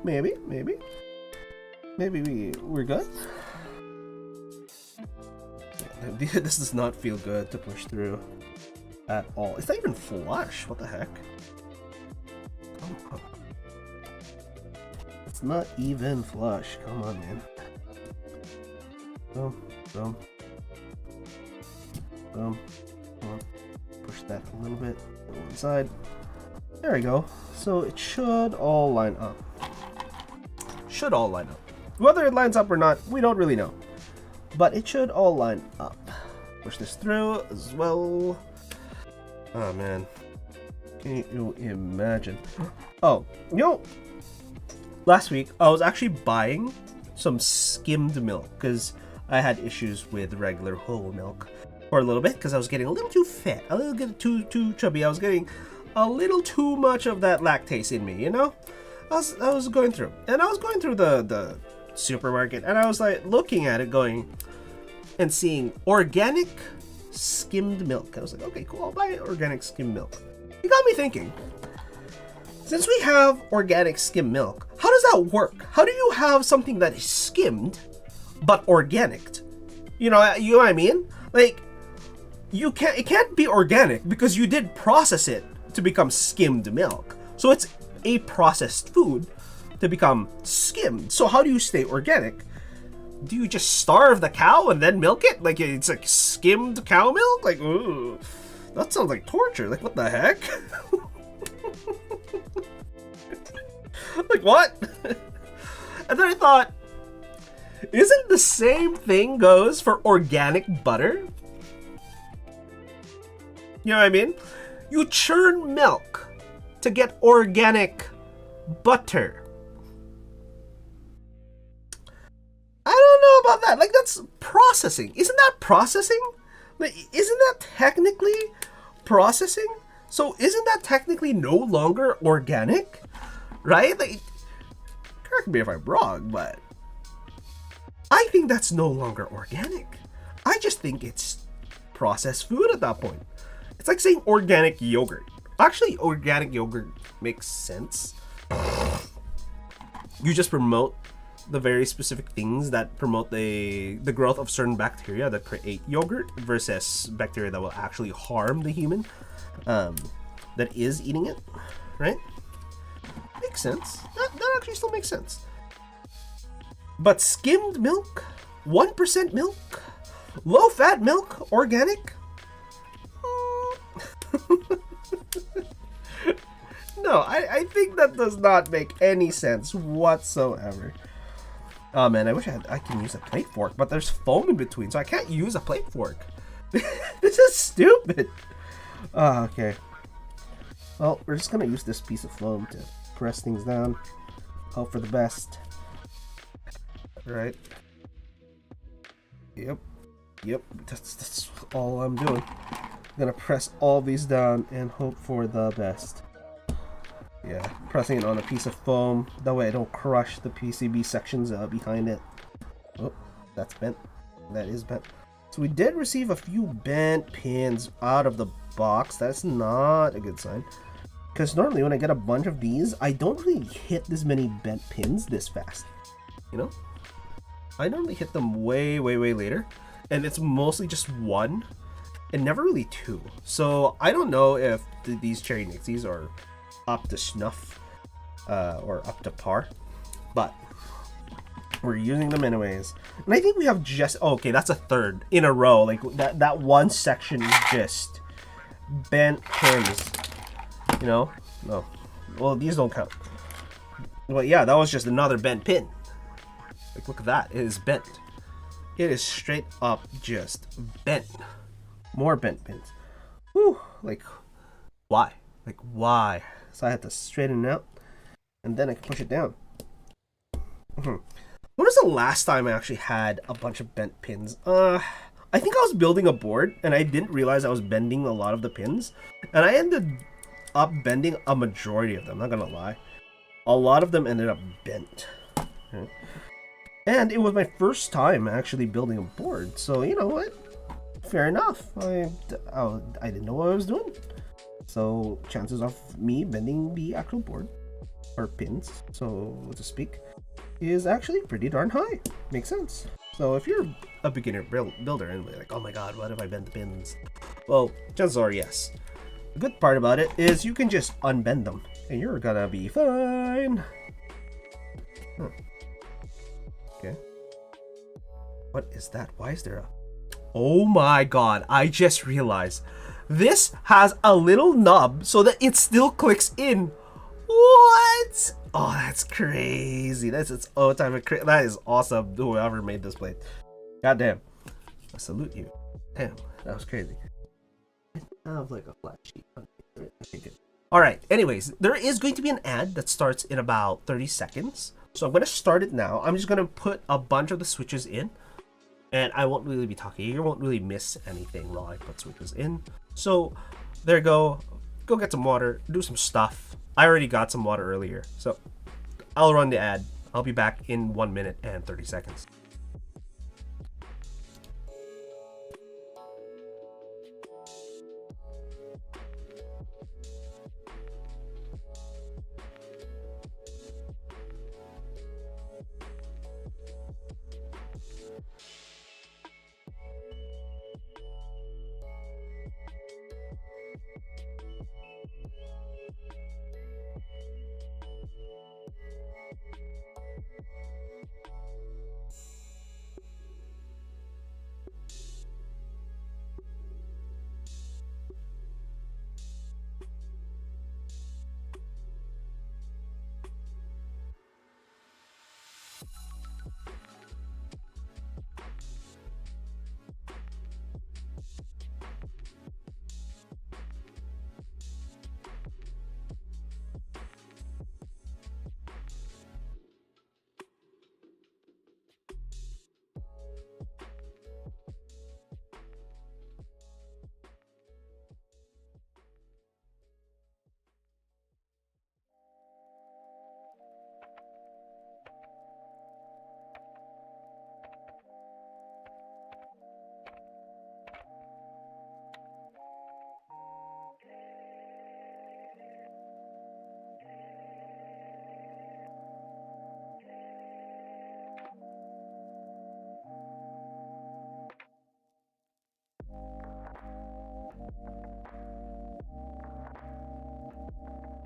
S1: maybe we're good. This does not feel good to push through at all. It's not even flush. What the heck? Come on. It's not even flush. Come on, man. Boom. Come on. Push that a little bit to one side. There we go. So it should all line up. Should all line up. Whether it lines up or not, we don't really know. But it should all line up. Push this through as well. Oh man. Can you imagine? Oh, you know, last week I was actually buying some skimmed milk because I had issues with regular whole milk for a little bit because I was getting a little too fat, a little bit too chubby. I was getting a little too much of that lactase in me, you know. I was going through, and I was going through the supermarket, and I was like looking at it, going and seeing organic skimmed milk. I was like, okay, cool, I'll buy organic skimmed milk. It got me thinking. Since we have organic skimmed milk, how does that work? How do you have something that is skimmed but organic? You know what I mean? Like, it can't be organic because you did process it to become skimmed milk. So it's a processed food to become skimmed. So how do you stay organic? Do you just starve the cow and then milk it? Like, it's like skimmed cow milk? Like, ooh, that sounds like torture. Like, what the heck? Like, what? And then I thought, isn't the same thing goes for organic butter? You know what I mean? You churn milk to get organic butter. I don't know about that. Like, that's processing. Isn't that processing? Like, isn't that technically processing? So isn't that technically no longer organic? Right? Like, correct me if I'm wrong, but I think that's no longer organic. I just think it's processed food at that point. It's like saying organic yogurt. Actually, organic yogurt makes sense. You just promote the very specific things that promote the growth of certain bacteria that create yogurt versus bacteria that will actually harm the human that is eating it, right? Makes sense. That actually still makes sense. But skimmed milk, 1% milk, low-fat milk, organic? No, I think that does not make any sense whatsoever. Oh man, I wish I can use a plate fork, but there's foam in between, so I can't use a plate fork. This is stupid. Oh, okay. Well, we're just gonna use this piece of foam to press things down. Hope for the best. Right. Yep. That's all I'm doing. I'm gonna press all these down and hope for the best. Yeah, pressing it on a piece of foam. That way I don't crush the PCB sections behind it. Oh, that's bent. That is bent. So we did receive a few bent pins out of the box. That's not a good sign. Because normally when I get a bunch of these, I don't really hit this many bent pins this fast. You know? I normally hit them way later. And it's mostly just one. And never really two. So I don't know if these cherry nixies are up to snuff or up to par, but we're using them anyways. And I think we have just okay, that's a third in a row. Like that one section is just bent pins, you know. No, well, these don't count. Well, yeah, that was just another bent pin. Like, look at that, it is bent. It is straight up just bent. More bent pins. Whew, like why? Like why? So I had to straighten it out, and then I can push it down. When was the last time I actually had a bunch of bent pins? I think I was building a board, and I didn't realize I was bending a lot of the pins, and I ended up bending a majority of them, not gonna lie. A lot of them ended up bent. Okay. And it was my first time actually building a board, so you know what? Fair enough. I didn't know what I was doing. So chances of me bending the actual board, or pins, so to speak, is actually pretty darn high. Makes sense. So if you're a beginner builder and like, oh my god, what if I bend the pins? Well, chances are yes. The good part about it is you can just unbend them and you're gonna be fine. Okay. What is that? Why is there a... Oh my god, I just realized. This has a little knob so that it still clicks in. What? Oh, that's crazy. That's its own type of that is awesome. Whoever made this plate. God damn. I salute you. Damn, that was crazy. I have like a flat sheet. Okay, good. Alright, anyways, there is going to be an ad that starts in about 30 seconds. So I'm gonna start it now. I'm just gonna put a bunch of the switches in, and I won't really be talking. You won't really miss anything while I put switches in. So there you go. Go get some water, do some stuff. I already got some water earlier, so I'll run the ad. I'll be back in 1 minute and 30 seconds.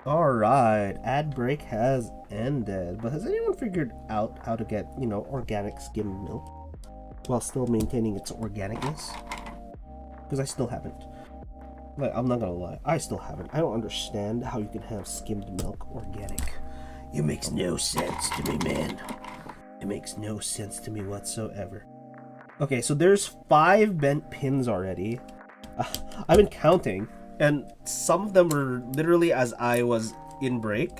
S1: Alright, ad break has ended, but has anyone figured out how to get, organic skimmed milk while still maintaining its organicness? Because I still haven't. Like, I'm not gonna lie, I still haven't. I don't understand how you can have skimmed milk organic. It makes no sense to me, man. It makes no sense to me whatsoever. Okay, so there's 5 bent pins already. I've been counting. And some of them were literally as I was in break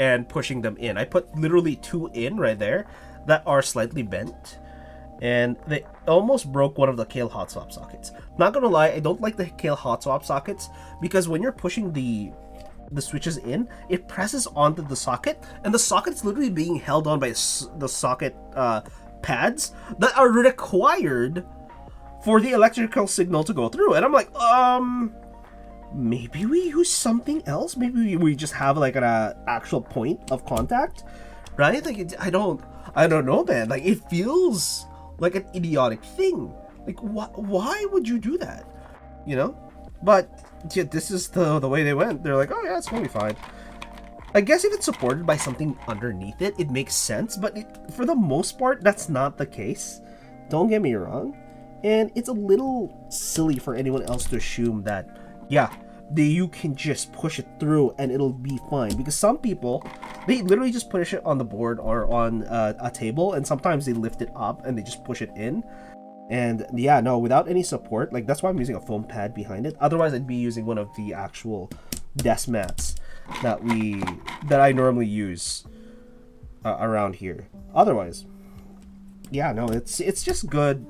S1: and pushing them in. I put literally 2 in right there that are slightly bent. And they almost broke one of the Kale hot swap sockets. Not gonna lie, I don't like the Kale hot swap sockets because when you're pushing the switches in, it presses onto the socket. And the socket's literally being held on by the socket pads that are required for the electrical signal to go through. And I'm like, maybe we use something else. Maybe we just have like an actual point of contact, right? Like I don't know, man. Like it feels like an idiotic thing. Like why would you do that? But yeah, this is the way they went. They're like, oh yeah, it's gonna be fine. I guess if it's supported by something underneath it, it makes sense. But for the most part, that's not the case. Don't get me wrong. And it's a little silly for anyone else to assume that, yeah, you can just push it through and it'll be fine. Because some people, they literally just push it on the board or on a table, and sometimes they lift it up and they just push it in. And yeah, no, without any support, like that's why I'm using a foam pad behind it. Otherwise, I'd be using one of the actual desk mats that I normally use around here. Otherwise, yeah, no, it's just good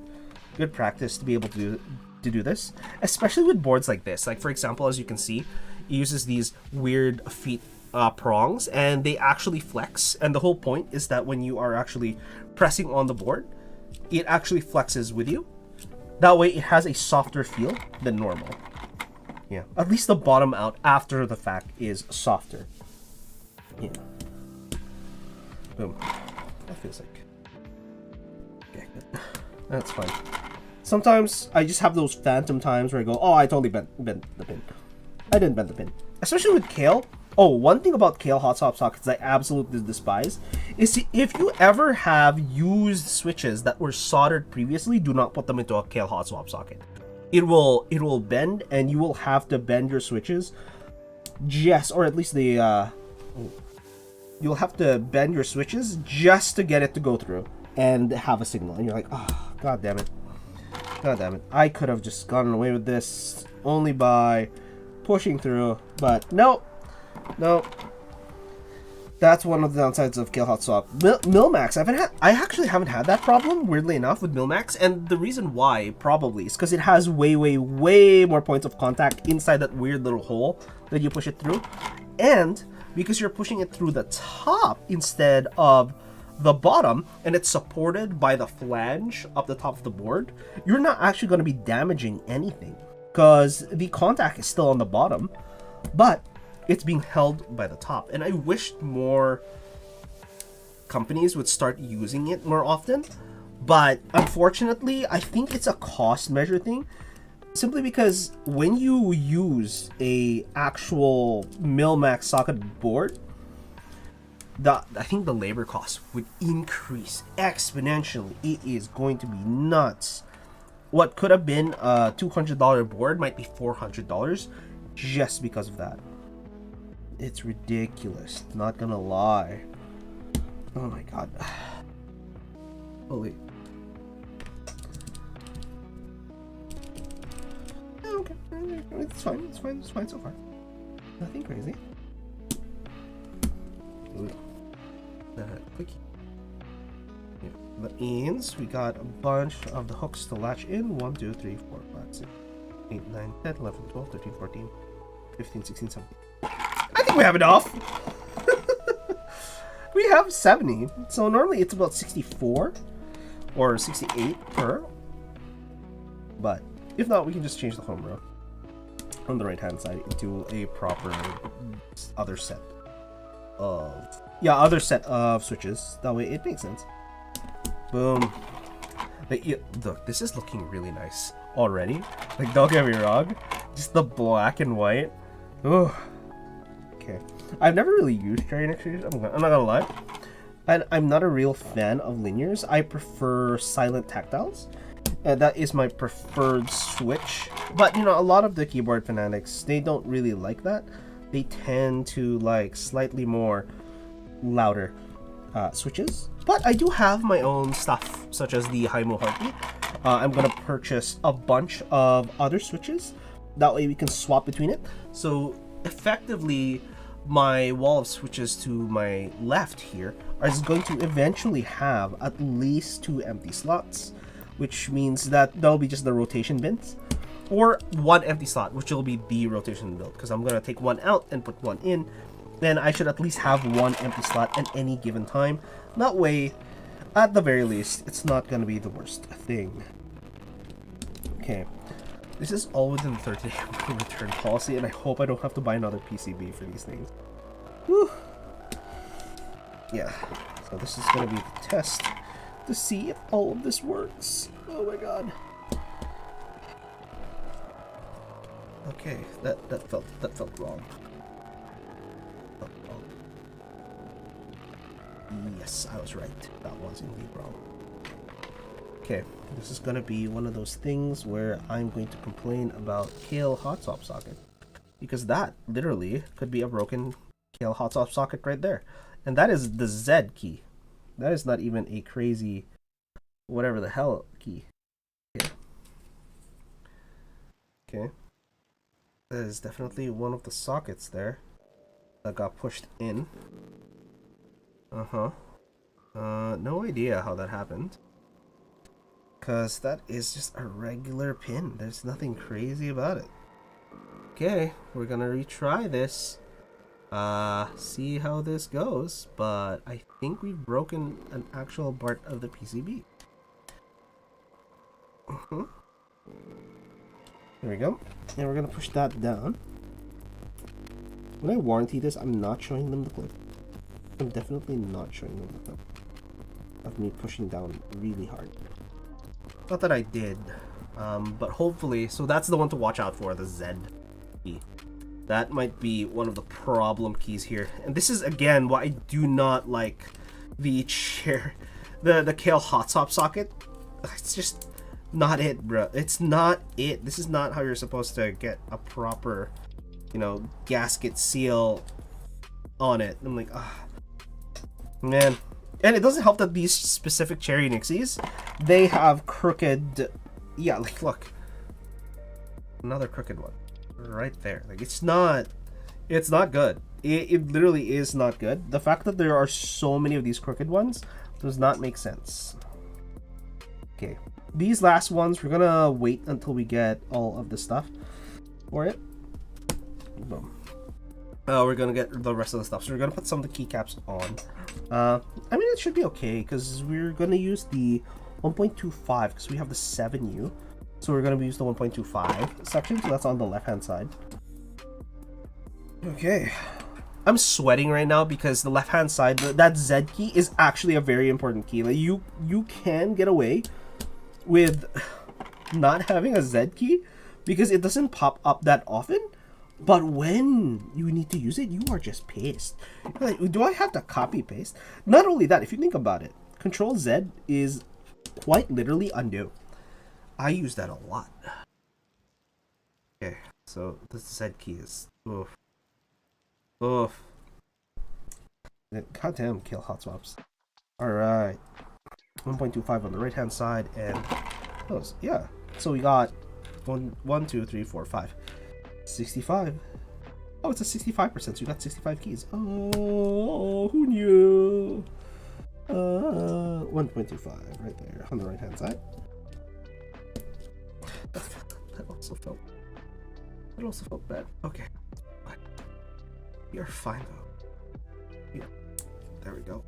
S1: practice to be able to do this, especially with boards like this. Like for example, as you can see, it uses these weird feet prongs, and they actually flex. And the whole point is that when you are actually pressing on the board, it actually flexes with you. That way, it has a softer feel than normal. Yeah, at least the bottom out after the fact is softer. Yeah. Boom. That feels like. Okay, good. That's fine. Sometimes I just have those phantom times where I go, oh, I totally bent the pin. I didn't bend the pin. Especially with Kale. Oh, one thing about Kale hot swap sockets I absolutely despise is if you ever have used switches that were soldered previously, do not put them into a Kale hot swap socket. It will bend, and you will have to bend your switches or at least you'll have to bend your switches just to get it to go through and have a signal. And you're like, oh, god damn it. God damn it. I could have just gotten away with this only by pushing through, but no. That's one of the downsides of Kale Hot Swap. Milmax, I actually haven't had that problem, weirdly enough, with Milmax, and the reason why probably is because it has way more points of contact inside that weird little hole that you push it through, and because you're pushing it through the top instead of the bottom, and it's supported by the flange up the top of the board, you're not actually going to be damaging anything because the contact is still on the bottom, but it's being held by the top. And I wish more companies would start using it more often, but unfortunately I think it's a cost measure thing, simply because when you use a actual Milmax socket board, I think the labor cost would increase exponentially. It is going to be nuts. What could have been a $200 board might be $400 just because of that. It's ridiculous, not gonna lie. Oh my god. Holy. Okay, it's fine so far. Nothing crazy. Ooh. Quickie. Yeah. That means we got a bunch of the hooks to latch in. 1, 2, 3, 4, 5, 6, 8, 9, 10, 11, 12, 13, 14, 15, 16, 17. I think we have enough. We have 70. So normally it's about 64 or 68 per. But if not, we can just change the home row on the right hand side into a proper other set of switches. That way it makes sense. Boom. Look, this is looking really nice already. Like, don't get me wrong, just the black and white. Ooh. Okay. I've never really used cherry extrusion, I'm not gonna lie. And I'm not a real fan of linears. I prefer silent tactiles. And that is my preferred switch. But, you know, a lot of the keyboard fanatics, they don't really like that. They tend to like slightly more louder switches. But I do have my own stuff, such as the Haimu Heartbeat. I'm gonna purchase a bunch of other switches. That way we can swap between it. So effectively, my wall of switches to my left here is going to eventually have at least 2 empty slots, which means that that'll be just the rotation bins, or 1 empty slot, which will be the rotation build, because I'm gonna take 1 out and put 1 in. Then I should at least have 1 empty slot at any given time. That way, at the very least, it's not gonna be the worst thing. Okay. This is all within the 30-day return policy, and I hope I don't have to buy another PCB for these things. Whew. Yeah, so this is going to be the test to see if all of this works. Oh my god. Okay, that felt wrong. Felt wrong. Yes, I was right. That was indeed wrong. Okay, this is gonna be one of those things where I'm going to complain about Kale Hot Swap socket, because that literally could be a broken Kale Hot Swap socket right there, and that is the Z key. That is not even a crazy whatever the hell key. Okay. Okay. That is definitely one of the sockets there that got pushed in. No idea how that happened. Because that is just a regular pin. There's nothing crazy about it. Okay, we're gonna retry this. See how this goes. But I think we've broken an actual part of the PCB. There we go. And we're gonna push that down. When I warranty this, I'm not showing them the clip. I'm definitely not showing them the clip of me pushing down really hard. Not that I did, but hopefully. So that's the one to watch out for, the Z key. That might be one of the problem keys here. And this is again why I do not like the the Kale Hot Swap socket. It's just not it, bro. It's not it. This is not how you're supposed to get a proper, you know, gasket seal on it. I'm like, ah, man. And it doesn't help that these specific Cherry Nixies, they have crooked, yeah, like, look, another crooked one right there. Like, it's not good. It literally is not good. The fact that there are so many of these crooked ones does not make sense. Okay, these last ones, we're gonna wait until we get all of the stuff for it. Boom. We're gonna get the rest of the stuff. So we're gonna put some of the keycaps on. I mean, it should be okay because we're gonna use the 1.25 because we have the 7U. So we're gonna use the 1.25 section. So that's on the left-hand side. Okay. I'm sweating right now because the left-hand side, that Z key is actually a very important key. Like you can get away with not having a Z key because it doesn't pop up that often. But when you need to use it, you are just pissed. Like, do I have to copy paste? Not only that, if you think about it, Control Z is quite literally undo. I use that a lot. Okay, so this Z key is oof. Oof. Goddamn, kill hot swaps. Alright. 1.25 on the right hand side and those. Yeah. So we got 1, 2, 3, 4, 5. 65. Oh, it's a 65%, so you got 65 keys. Oh, who knew? 1.25 right there on the right hand side. That also felt bad. Okay. You're fine though. Yeah. There we go.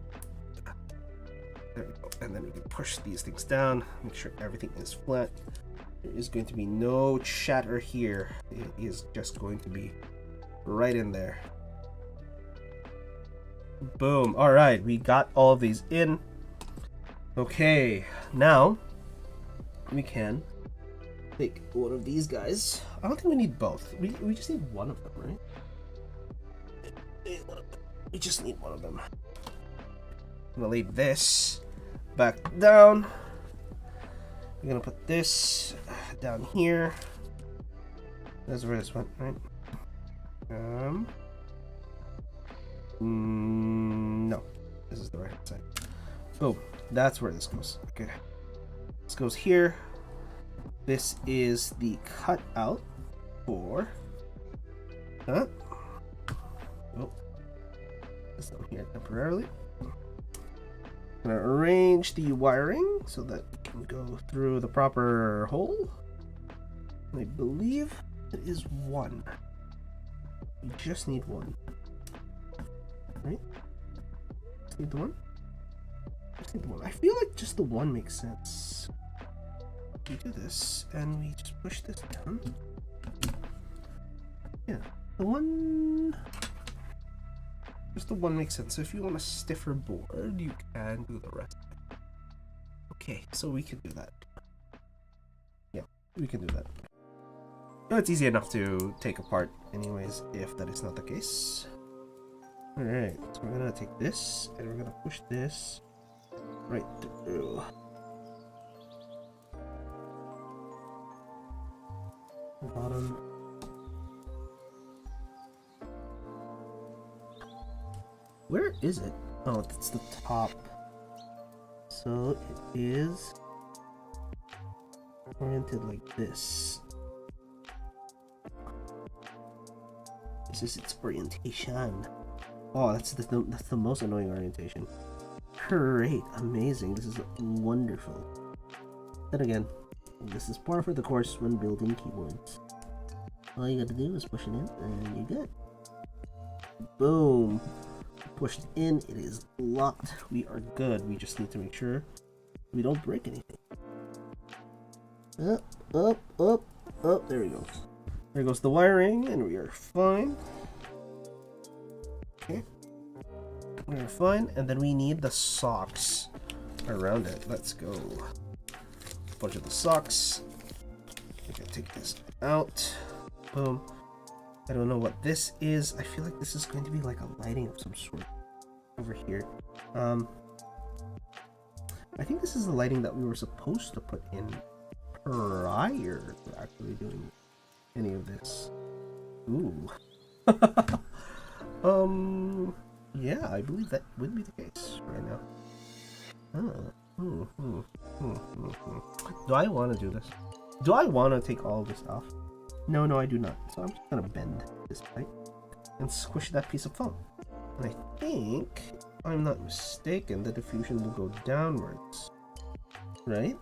S1: There we go. And then we can push these things down, make sure everything is flat. There is going to be no chatter here. It is just going to be right in there. Boom. All right, we got all of these in. Okay, now we can take one of these guys. I don't think we need both. We just need one of them, right? We just need one of them. I'm gonna lay this back down. We're gonna put this down here. That's where this went, right? No, this is the right hand side. Boom. That's where this goes. Okay. This goes here. This is the cutout for that. Oh, this down here temporarily. I'm gonna arrange the wiring so that it can go through the proper hole. I believe it is one. You just need one. Right? Just need the one? Just need the one. I feel like just the one makes sense. We do this and we just push this down. Yeah, the one. Just the one makes sense. So if you want a stiffer board, you can do the rest. Okay, so we can do that. Yeah, we can do that. No, it's easy enough to take apart anyways, if that is not the case. Alright, so we're gonna take this, and we're gonna push this right through. Bottom. Where is it? Oh, it's the top. So it is oriented like this. This is its orientation. Oh, that's the most annoying orientation. Great, amazing. This is wonderful. Then again, this is par for the course when building keyboards. All you gotta do is push it in, and you're good. Boom. Pushed in, it is locked. We are good. We just need to make sure we don't break anything. Up, up, up, up. There we go. There goes the wiring, and we are fine. Okay. We are fine, and then we need the socks around it. Let's go. A bunch of the socks. We can take this out. Boom. I don't know what this is. I feel like this is going to be like a lighting of some sort over here. I think this is the lighting that we were supposed to put in prior to actually doing any of this. Ooh. Yeah, I believe that would be the case right now. Do I want to do this? Do I want to take all of this off? No, I do not. So I'm just gonna bend this pipe. and squish that piece of foam. And I think, if I'm not mistaken, the diffusion will go downwards, right?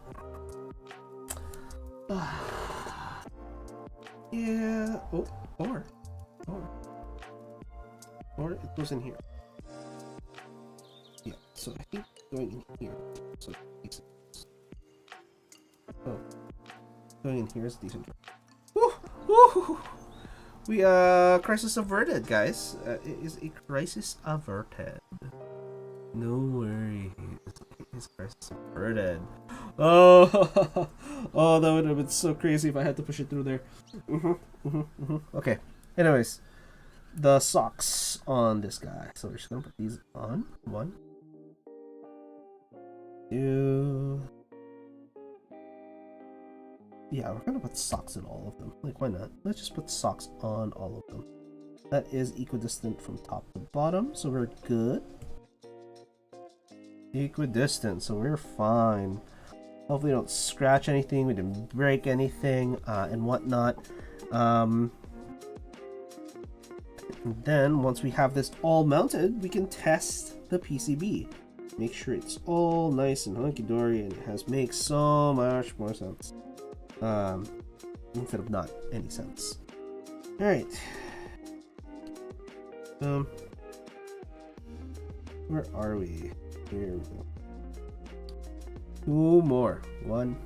S1: Yeah. Oh, or it goes in here. Yeah. So I think going in here. So decent. Oh, going in here is decent. Woo! Woo! We crisis averted, guys. It is a crisis averted. No worries. It is crisis averted. Oh, oh, that would have been so crazy if I had to push it through there. Okay. Anyways, the socks on this guy. So we're just gonna put these on. 1, 2. Yeah, we're gonna put socks in all of them. Like, why not? Let's just put socks on all of them. That is equidistant from top to bottom, so we're good. Equidistant, so we're fine. Hopefully we don't scratch anything, we didn't break anything, and whatnot. And then, once we have this all mounted, we can test the PCB. Make sure it's all nice and hunky-dory, and it makes so much more sense. Instead of not any sense. Alright. Where are we? Here we go. 2 more. 1.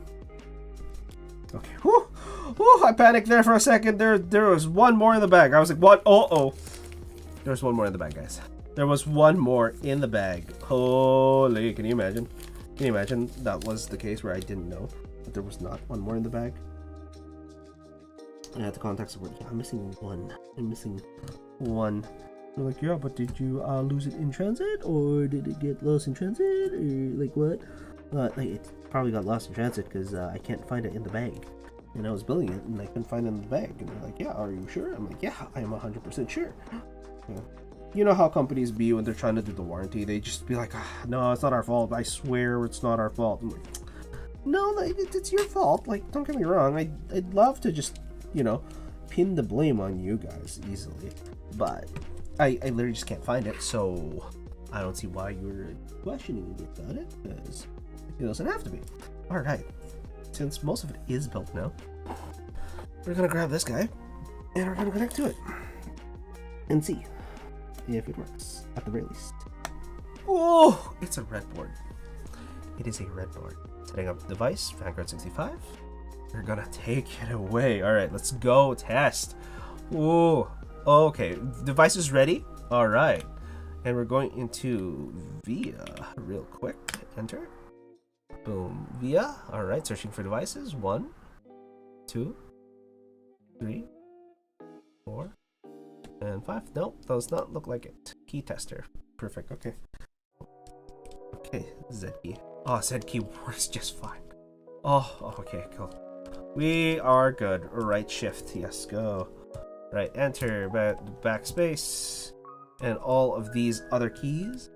S1: Okay. Whew! Whew! I panicked there for a second. There was 1 more in the bag. I was like, what? Oh. There's 1 more in the bag, guys. There was 1 more in the bag. Holy, can you imagine? Can you imagine that was the case where I didn't know that there was not 1 more in the bag? I had to contact support. Yeah, I'm missing 1. I'm missing 1. They're like, yeah, but did you lose it in transit, or did it get lost in transit, or like what? Like, it probably got lost in transit because I can't find it in the bag. And I was building it and I couldn't find it in the bag. And they're like, yeah, are you sure? I'm like, yeah, I am 100% sure. Yeah. You know how companies be when they're trying to do the warranty? They just be like, no, it's not our fault. I swear it's not our fault. I'm like, no, it's your fault. Like, don't get me wrong. I'd love to just, you know, pin the blame on you guys easily. But I literally just can't find it. So I don't see why you're questioning me about it, because it doesn't have to be. Alright. Since most of it is built now, we're gonna grab this guy and we're gonna connect to it and see if it works, at the very least. Oh, it's a red board. It is a red board. Setting up the device, Vanguard 65. We're gonna take it away. Alright, let's go test. Oh, okay. Device is ready. Alright. And we're going into VIA real quick. Enter. Boom. VIA. Alright, searching for devices. 1, 2, 3, 4, and 5. Nope, does not look like it. Key tester. Perfect. Okay. Okay, Z key. Oh, Z key works just fine. Oh, okay, cool. We are good. Right shift. Yes, go. Right, enter. Backspace. And all of these other keys.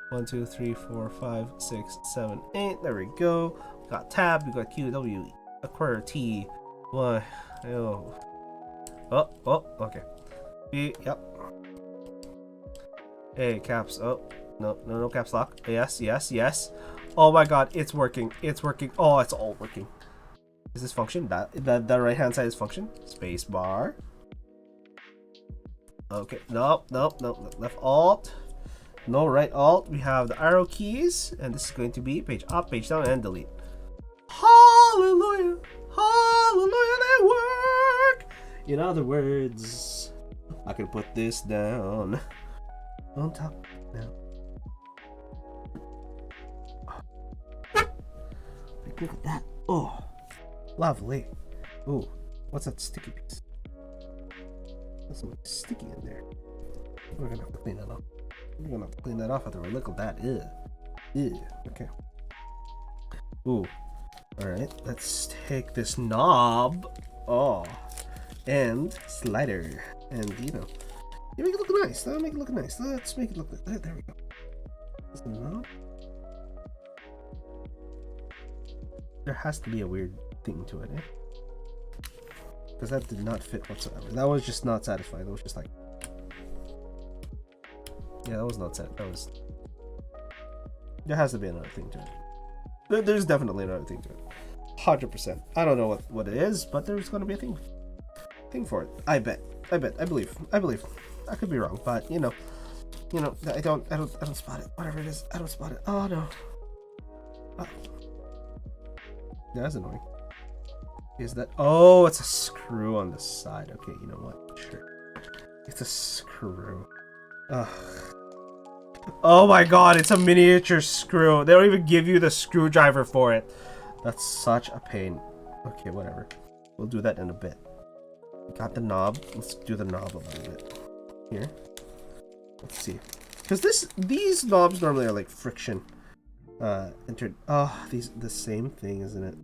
S1: 1, 2, 3, 4, 5, 6, 7, 8. There we go. We got tab. We got Q, W, acquire T, Y. Oh. Oh, okay. B, yep. A, caps. Oh, no caps lock. Yes. Oh my god, it's working. It's working. Oh, it's all working. Is this function? That right hand side is function. Space bar. Okay. Nope. Left alt. No right alt. We have the arrow keys, and this is going to be page up, page down, and delete. Hallelujah! Hallelujah! They work. In other words, I can put this down on top now. Look at that. Oh, lovely. Ooh, what's that sticky piece? There's something sticky in there. We're gonna have to clean that up. We're gonna have to clean that off after we look at that. Ew. Okay. Ooh. Alright, let's take this knob. Oh. And slider. And, you know, you make it look nice. Let's make it look nice. Let's make it look like that. There we go. There's the knob. There has to be a weird thing to it, eh? Because that did not fit whatsoever. That was just not satisfying. That was just like, Yeah, that was not set. That was. There has to be another thing to it. There's definitely another thing to it. 100%. I don't know what it is, but there's gonna be a thing for it. I bet. I believe. I could be wrong, but you know, I don't spot it. Whatever it is, I don't spot it. Oh no. Oh. Yeah, that's annoying. Is that? Oh, it's a screw on the side. Okay, you know what? Sure. It's a screw. Ugh. Oh my god, it's a miniature screw. They don't even give you the screwdriver for it. That's such a pain. Okay, whatever. We'll do that in a bit. Got the knob. Let's do the knob a little bit. Here. Let's see. Because these knobs normally are like friction. Entered. Oh, the same thing, isn't it?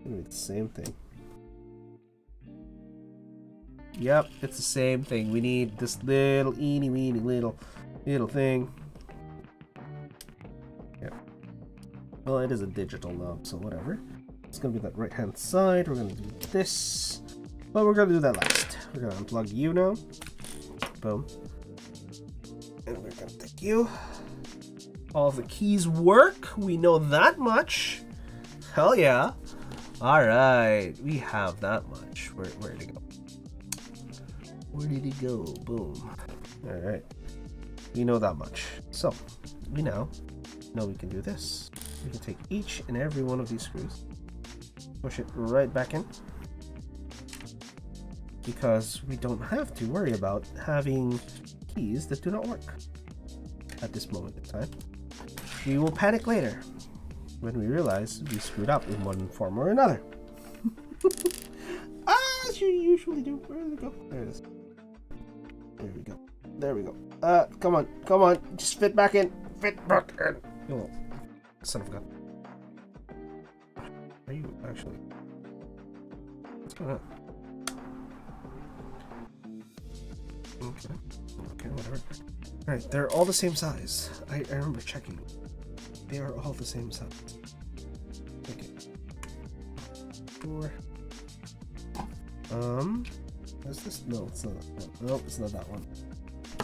S1: It's the same thing. Yep, it's the same thing. We need this little eeny weeny little thing. Yep. Well, it is a digital knob, so whatever. It's gonna be that right hand side. We're gonna do this. But we're gonna do that last. We're gonna unplug you now. Boom. And we're gonna take you. All of the keys work. We know that much. Hell yeah. Alright. We have that much. Where did it go? Where did it go? Boom. Alright. We know that much. So, we now know we can do this. We can take each and every one of these screws, push it right back in, because we don't have to worry about having keys that do not work at this moment in time. We will panic later when we realize we screwed up in one form or another. As you usually do. Where did it go? There it is. There we go. There we go. Come on. Just fit back in. Fit back in. Oh, son of a gun. Are you actually? What's going on? Okay, whatever. Alright, they're all the same size. I remember checking. They are all the same size. Okay. 4. Is this? No, it's not that one. No, it's not that one.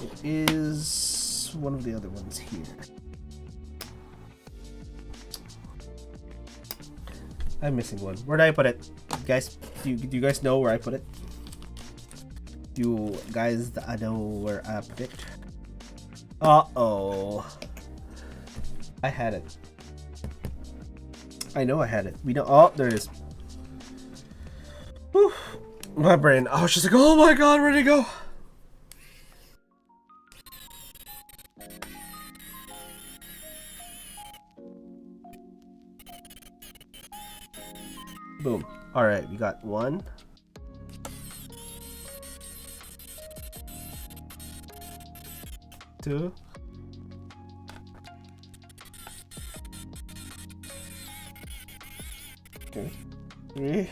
S1: It is one of the other ones here. I'm missing one. Where did I put it? Guys, do you guys know where I put it? You guys, I know where I put it. Uh-oh. I had it. I know I had it. We don't. Oh, there it is. Whew. My brain. I was just like, oh my god, where'd it go? Boom. Alright, we got 1. 2. Okay. 3.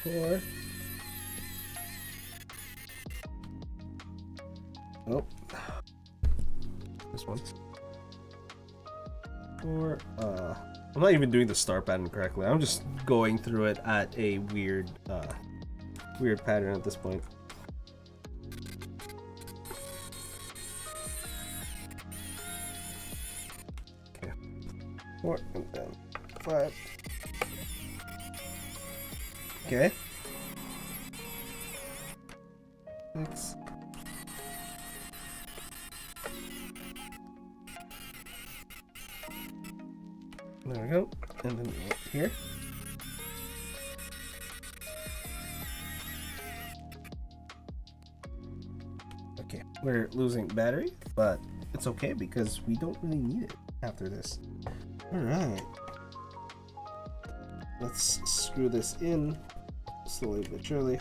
S1: 4. Oh. This one. 4. I'm not even doing the star pattern correctly. I'm just going through it at a weird pattern at this point. Okay. 4 and then 5. Okay. 6. There we go. And then here. Okay, we're losing battery, but it's okay because we don't really need it after this. Alright. Let's screw this in slowly but surely.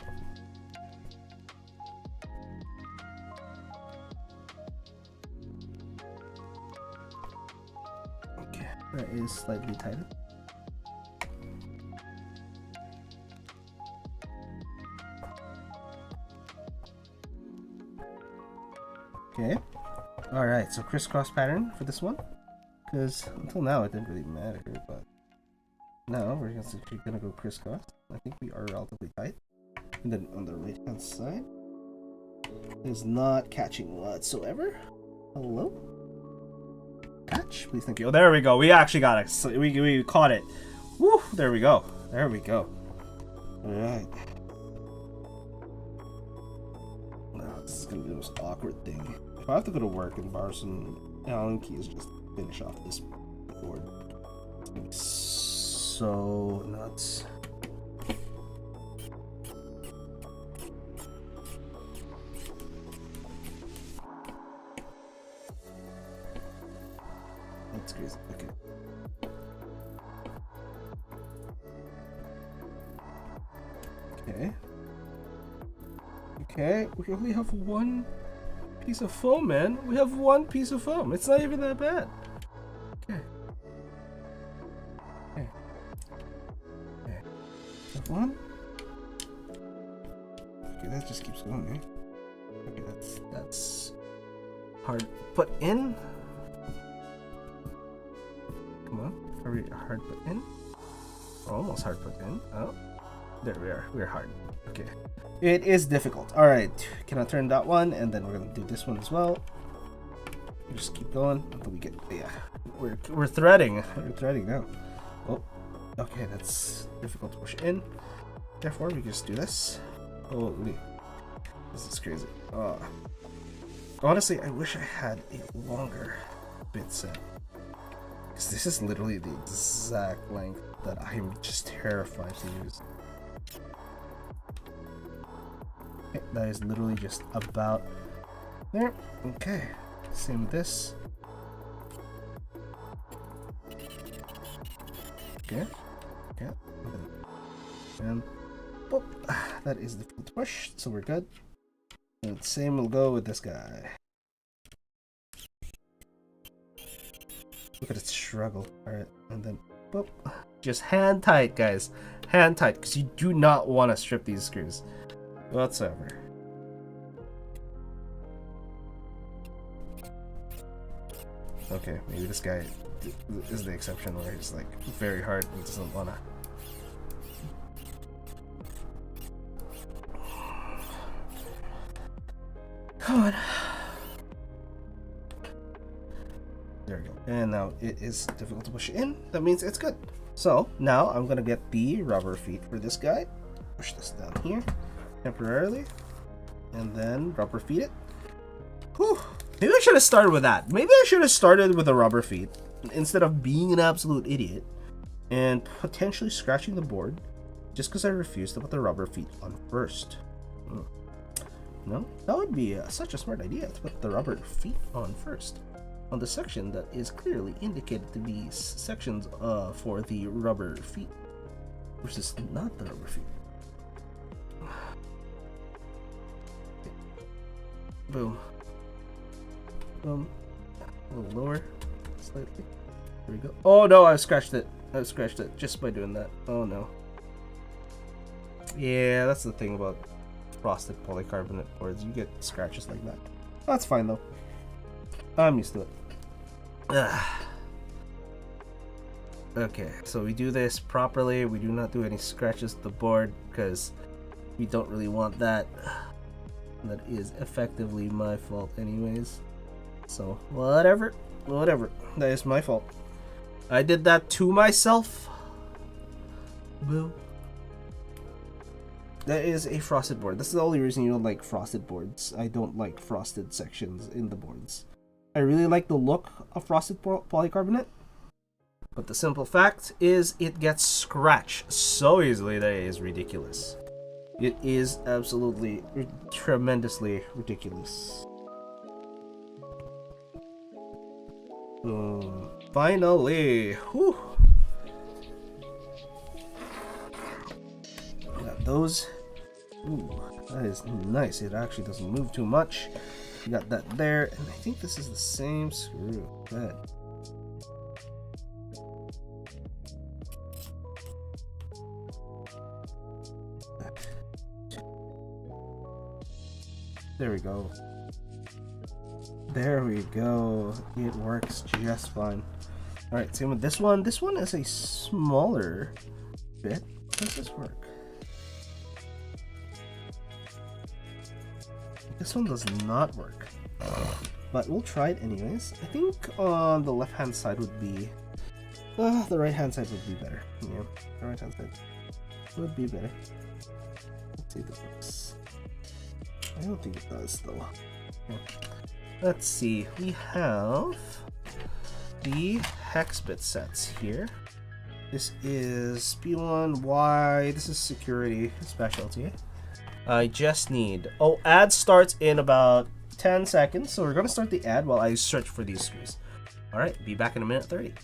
S1: Okay, that is slightly tighter. Okay. Alright, so crisscross pattern for this one. Because until now it didn't really matter, but now we're actually gonna go crisscross. I think we are relatively tight. And then on the right hand side, is not catching whatsoever. Hello? Catch, please, thank you. Oh, there we go. We actually got it. So we caught it. Woo! There we go. There we go. All right. Now this is gonna be the most awkward thing. If I have to go to work and borrow some Allen keys just to finish off this board, it's gonna be so nuts. That's crazy. Okay. Okay. Okay, we only have one piece of foam, man. We have one piece of foam. It's not even that bad. Okay. Okay. Okay. Have one. Okay, that just keeps going, eh? Okay, that's hard put in. Come on, are we hard put in? Almost hard put in. Oh, there we are. We're hard. Okay, it is difficult. All right, can I turn that one, and then we're gonna do this one as well. Just keep going until we get. Yeah, we're threading. We're threading now. Oh, okay, that's difficult to push in. Therefore, we just do this. Holy, this is crazy. Honestly, I wish I had a longer bit set. Because this is literally the exact length that I'm just terrified to use. Okay, that is literally just about there. Okay, same with this. Okay, okay, and boop. That is the full push, so we're good. And same will go with this guy. Look at it struggle. Alright, and then boop. Just hand tight, guys. Hand tight, because you do not want to strip these screws whatsoever. Okay, maybe this guy is the exception where he's like very hard and doesn't want to. Come on. There we go. And now it is difficult to push in. That means it's good. So now I'm gonna get the rubber feet for this guy. Push this down here temporarily, and then rubber feet it. Whew. Maybe I should have started with that. Maybe I should have started with the rubber feet instead of being an absolute idiot and potentially scratching the board just because I refused to put the rubber feet on first. No, that would be such a smart idea to put the rubber feet on first on the section that is clearly indicated to be sections for the rubber feet versus not the rubber feet. Boom. Boom. A little lower, slightly. There we go. Oh no, I scratched it. I scratched it just by doing that. Oh no. Yeah, that's the thing about frosted polycarbonate boards. You get scratches like that. That's fine though. I'm used to it. Okay, so we do this properly. We do not do any scratches to the board because we don't really want that. That is effectively my fault anyways. So whatever. That is my fault. I did that to myself. Boo. That is a frosted board. This is the only reason you don't like frosted boards. I don't like frosted sections in the boards. I really like the look of frosted polycarbonate, but the simple fact is it gets scratched so easily that it is ridiculous. It is absolutely tremendously ridiculous. Finally, whew. Got those. Ooh, that is nice. It actually doesn't move too much. You got that there, and I think this is the same screw. Good. There we go. There we go. It works just fine. Alright, same with this one. This one is a smaller bit. How does this work? This one does not work. But we'll try it anyways. I think on the left-hand side would be... the right-hand side would be better. Yeah, the right-hand side would be better. Let's see if it works. I don't think it does, though. Yeah. Let's see. We have the hex bit sets here. This is P1Y. This is security specialty. I just need... Oh, ad starts in about 10 seconds. So we're going to start the ad while I search for these screws. Alright, be back in a minute 30.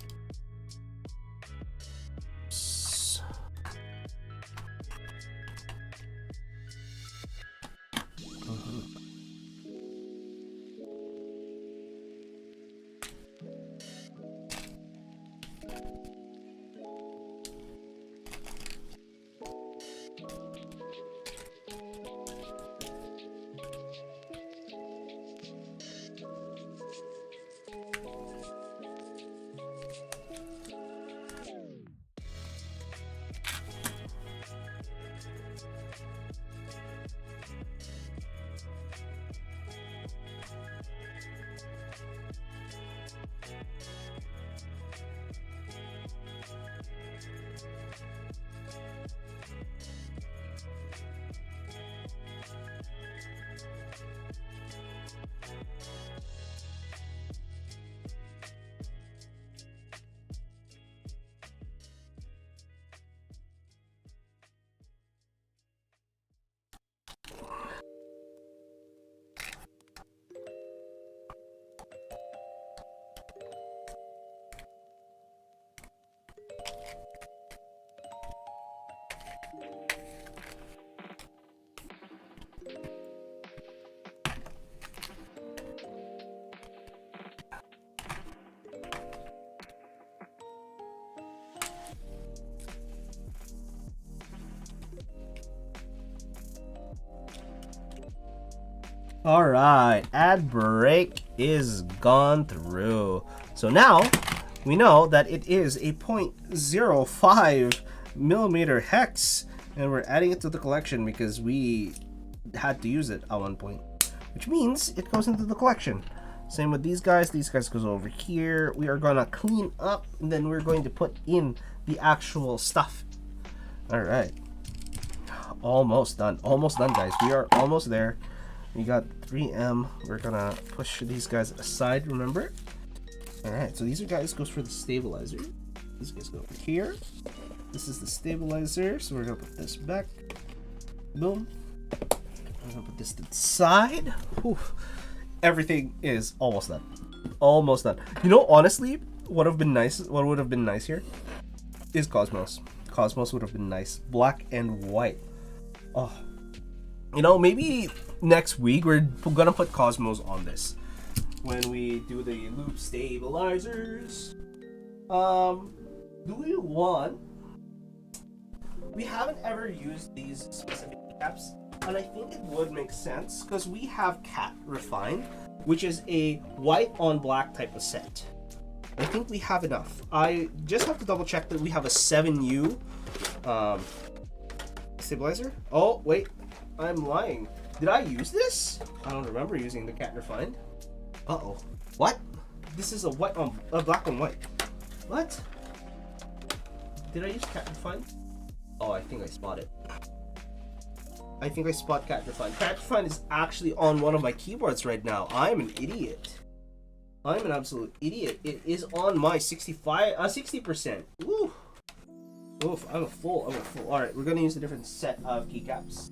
S1: Alright, ad break is gone through. So now we know that it is a 0.05 millimeter hex, and we're adding it to the collection because we had to use it at one point, which means it goes into the collection. Same with these guys goes over here. We are gonna clean up and then we're going to put in the actual stuff. Alright, almost done guys. We are almost there. We got 3M. We're gonna push these guys aside, remember? Alright, so these guys goes for the stabilizer. These guys go over here. This is the stabilizer, so we're gonna put this back. Boom. I'm gonna put this to the side. Whew. Everything is almost done. Almost done. You know, honestly, what would have been nice here is Cosmos. Cosmos would have been nice. Black and white. Oh. You know, maybe next week we're gonna put Cosmos on this when we do the loop stabilizers. Do we want... We haven't ever used these specific caps, and I think it would make sense because we have Cat Refined, which is a white on black type of set. I think we have enough. I just have to double check that we have a 7U stabilizer. Oh wait, I'm lying. Did I use this? I don't remember using the Cat Refined. Uh-oh. What? This is a white on black on white. What? Did I use Cat Refined? Oh, I think I spot it. I think I spot Cat Refined. Cat Refined is actually on one of my keyboards right now. I'm an idiot. I'm an absolute idiot. It is on my 60%. Woo. Oof, I'm a fool. Alright, we're gonna use a different set of keycaps.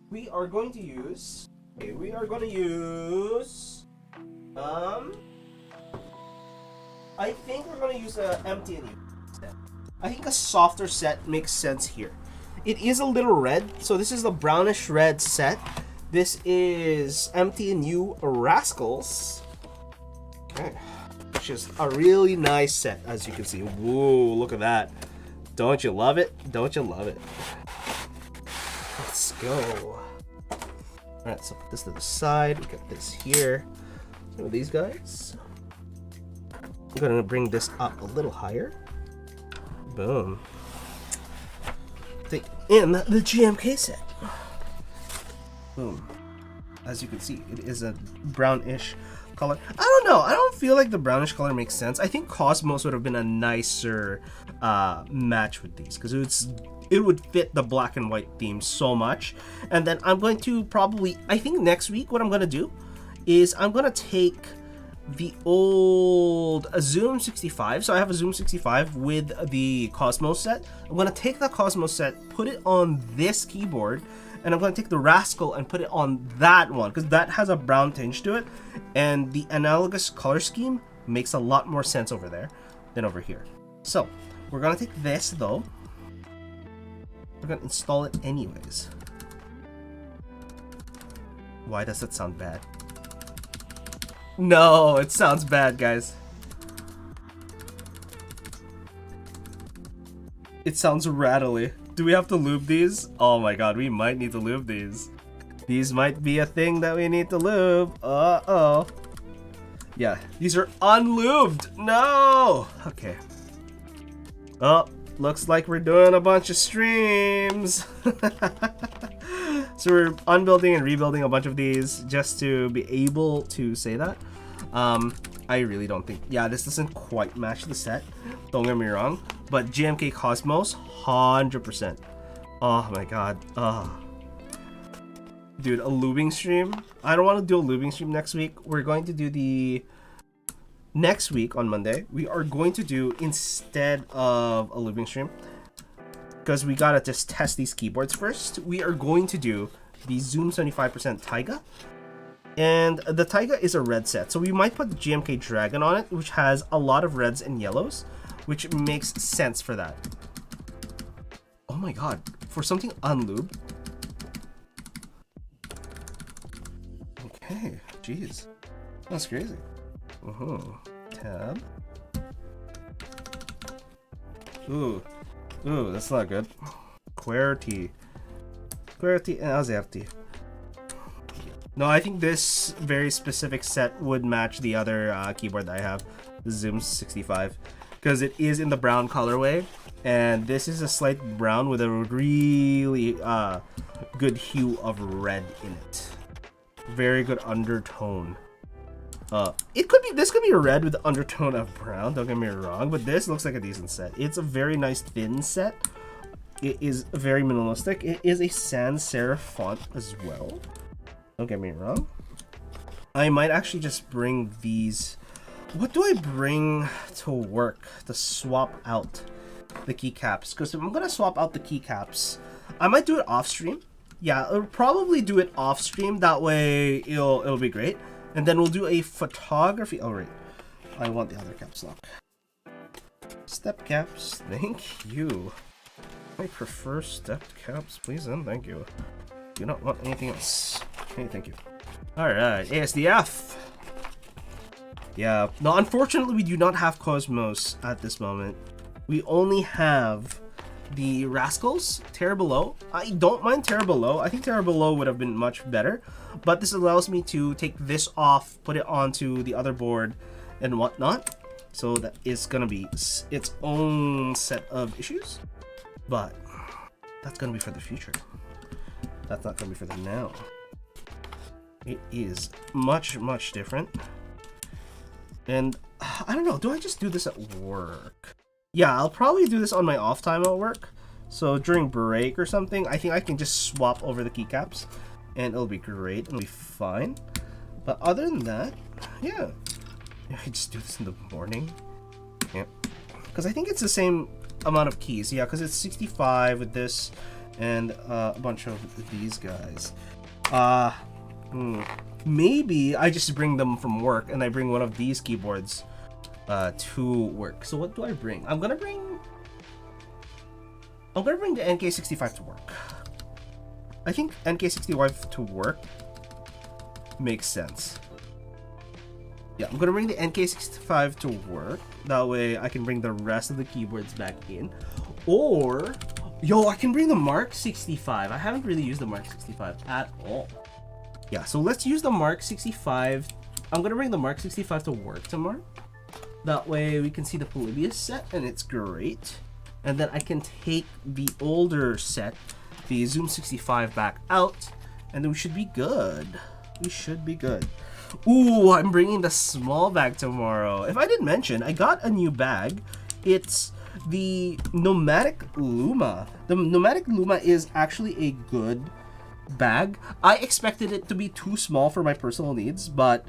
S1: We are going to use... Okay, we are going to use... I think we're going to use an empty and U set. I think a softer set makes sense here. It is a little red, so this is the brownish red set. This is empty and U Rascals. Okay, which is a really nice set, as you can see. Whoa, look at that. Don't you love it? Don't you love it? Let's go. Alright, so put this to the side. We got this here. So these guys. I'm gonna bring this up a little higher. Boom. Take in the GMK set. Boom. as you can see, it is a brownish color. I don't know. I don't feel like the brownish color makes sense. I think Cosmos would have been a nicer match with these because it would fit the black and white theme so much. And then I'm going to probably, I think next week what I'm going to do is I'm going to take the old Zoom 65. So I have a Zoom 65 with the Cosmos set. I'm going to take the Cosmos set, put it on this keyboard, and I'm going to take the Rascal and put it on that one because that has a brown tinge to it, and the analogous color scheme makes a lot more sense over there than over here. So we're going to take this though. We're going to install it anyways. Why does it sound bad? No, it sounds bad, guys. It sounds rattly. Do we have to lube these? Oh my god, we might need to lube these. These might be a thing that we need to lube. Uh-oh. Yeah, these are unlubed. No! Okay. Oh, looks like we're doing a bunch of streams. So we're unbuilding and rebuilding a bunch of these just to be able to say that. I really don't think, yeah, this doesn't quite match the set, don't get me wrong, but GMK Cosmos 100%. Oh my god. Dude, a lubing stream. I don't want to do a lubing stream next week. We're going to do the next week on Monday. We are going to do, instead of a lubing stream, because we gotta just test these keyboards first, we are going to do the Zoom 75% Taiga. And the Taiga is a red set, so we might put the GMK Dragon on it, which has a lot of reds and yellows, which makes sense for that. Oh my god, for something unlubed. Okay, jeez. That's crazy. Tab. Ooh, that's not good. QWERTY and AZERTY. No, I think this very specific set would match the other keyboard that I have, the Zoom 65, because it is in the brown colorway, and this is a slight brown with a really good hue of red in it. Very good undertone. This could be a red with the undertone of brown, don't get me wrong, but this looks like a decent set. It's a very nice thin set. It is very minimalistic. It is a sans serif font as well. Don't get me wrong. I might actually just bring these. What do I bring to work to swap out the keycaps? Because if I'm gonna swap out the keycaps, I might do it off stream. Yeah, I'll probably do it off stream. That way it'll be great. And then we'll do a photography. Oh right, I want the other caps lock. Step caps, thank you. I prefer stepped caps, please and thank you. Do not want anything else. Okay, thank you. Alright, ASDF. Yeah, no, unfortunately we do not have Cosmos at this moment. We only have the Rascals, Terra Below. I don't mind Terra Below. I think Terra Below would have been much better. But this allows me to take this off, put it onto the other board and whatnot. So that is gonna be its own set of issues. But that's gonna be for the future. That's not gonna be for the now. It is much, much different. And I don't know, do I just do this at work? Yeah, I'll probably do this on my off time at work. So during break or something, I think I can just swap over the keycaps and it'll be great, it'll be fine. But other than that, yeah. I just do this in the morning. Yeah. Because I think it's the same amount of keys. Yeah, because it's 65 with this and a bunch of these guys. Maybe I just bring them from work and I bring one of these keyboards to work. So what do I bring? I'm gonna bring the NK65 to work. I think NK65 to work makes sense. Yeah, I'm gonna bring the NK65 to work. That way I can bring the rest of the keyboards back in. Or, yo, I can bring the Mark 65. I haven't really used the Mark 65 at all. Yeah, so let's use the Mark 65. I'm gonna bring the Mark 65 to work tomorrow. That way we can see the Polybius set and it's great. And then I can take the older set, the Zoom 65 back out, and then we should be good. we should be good. Ooh, I'm bringing the small bag tomorrow. If I didn't mention, I got a new bag. It's the Nomadic Luma. The Nomadic Luma is actually a good bag. I expected it to be too small for my personal needs, but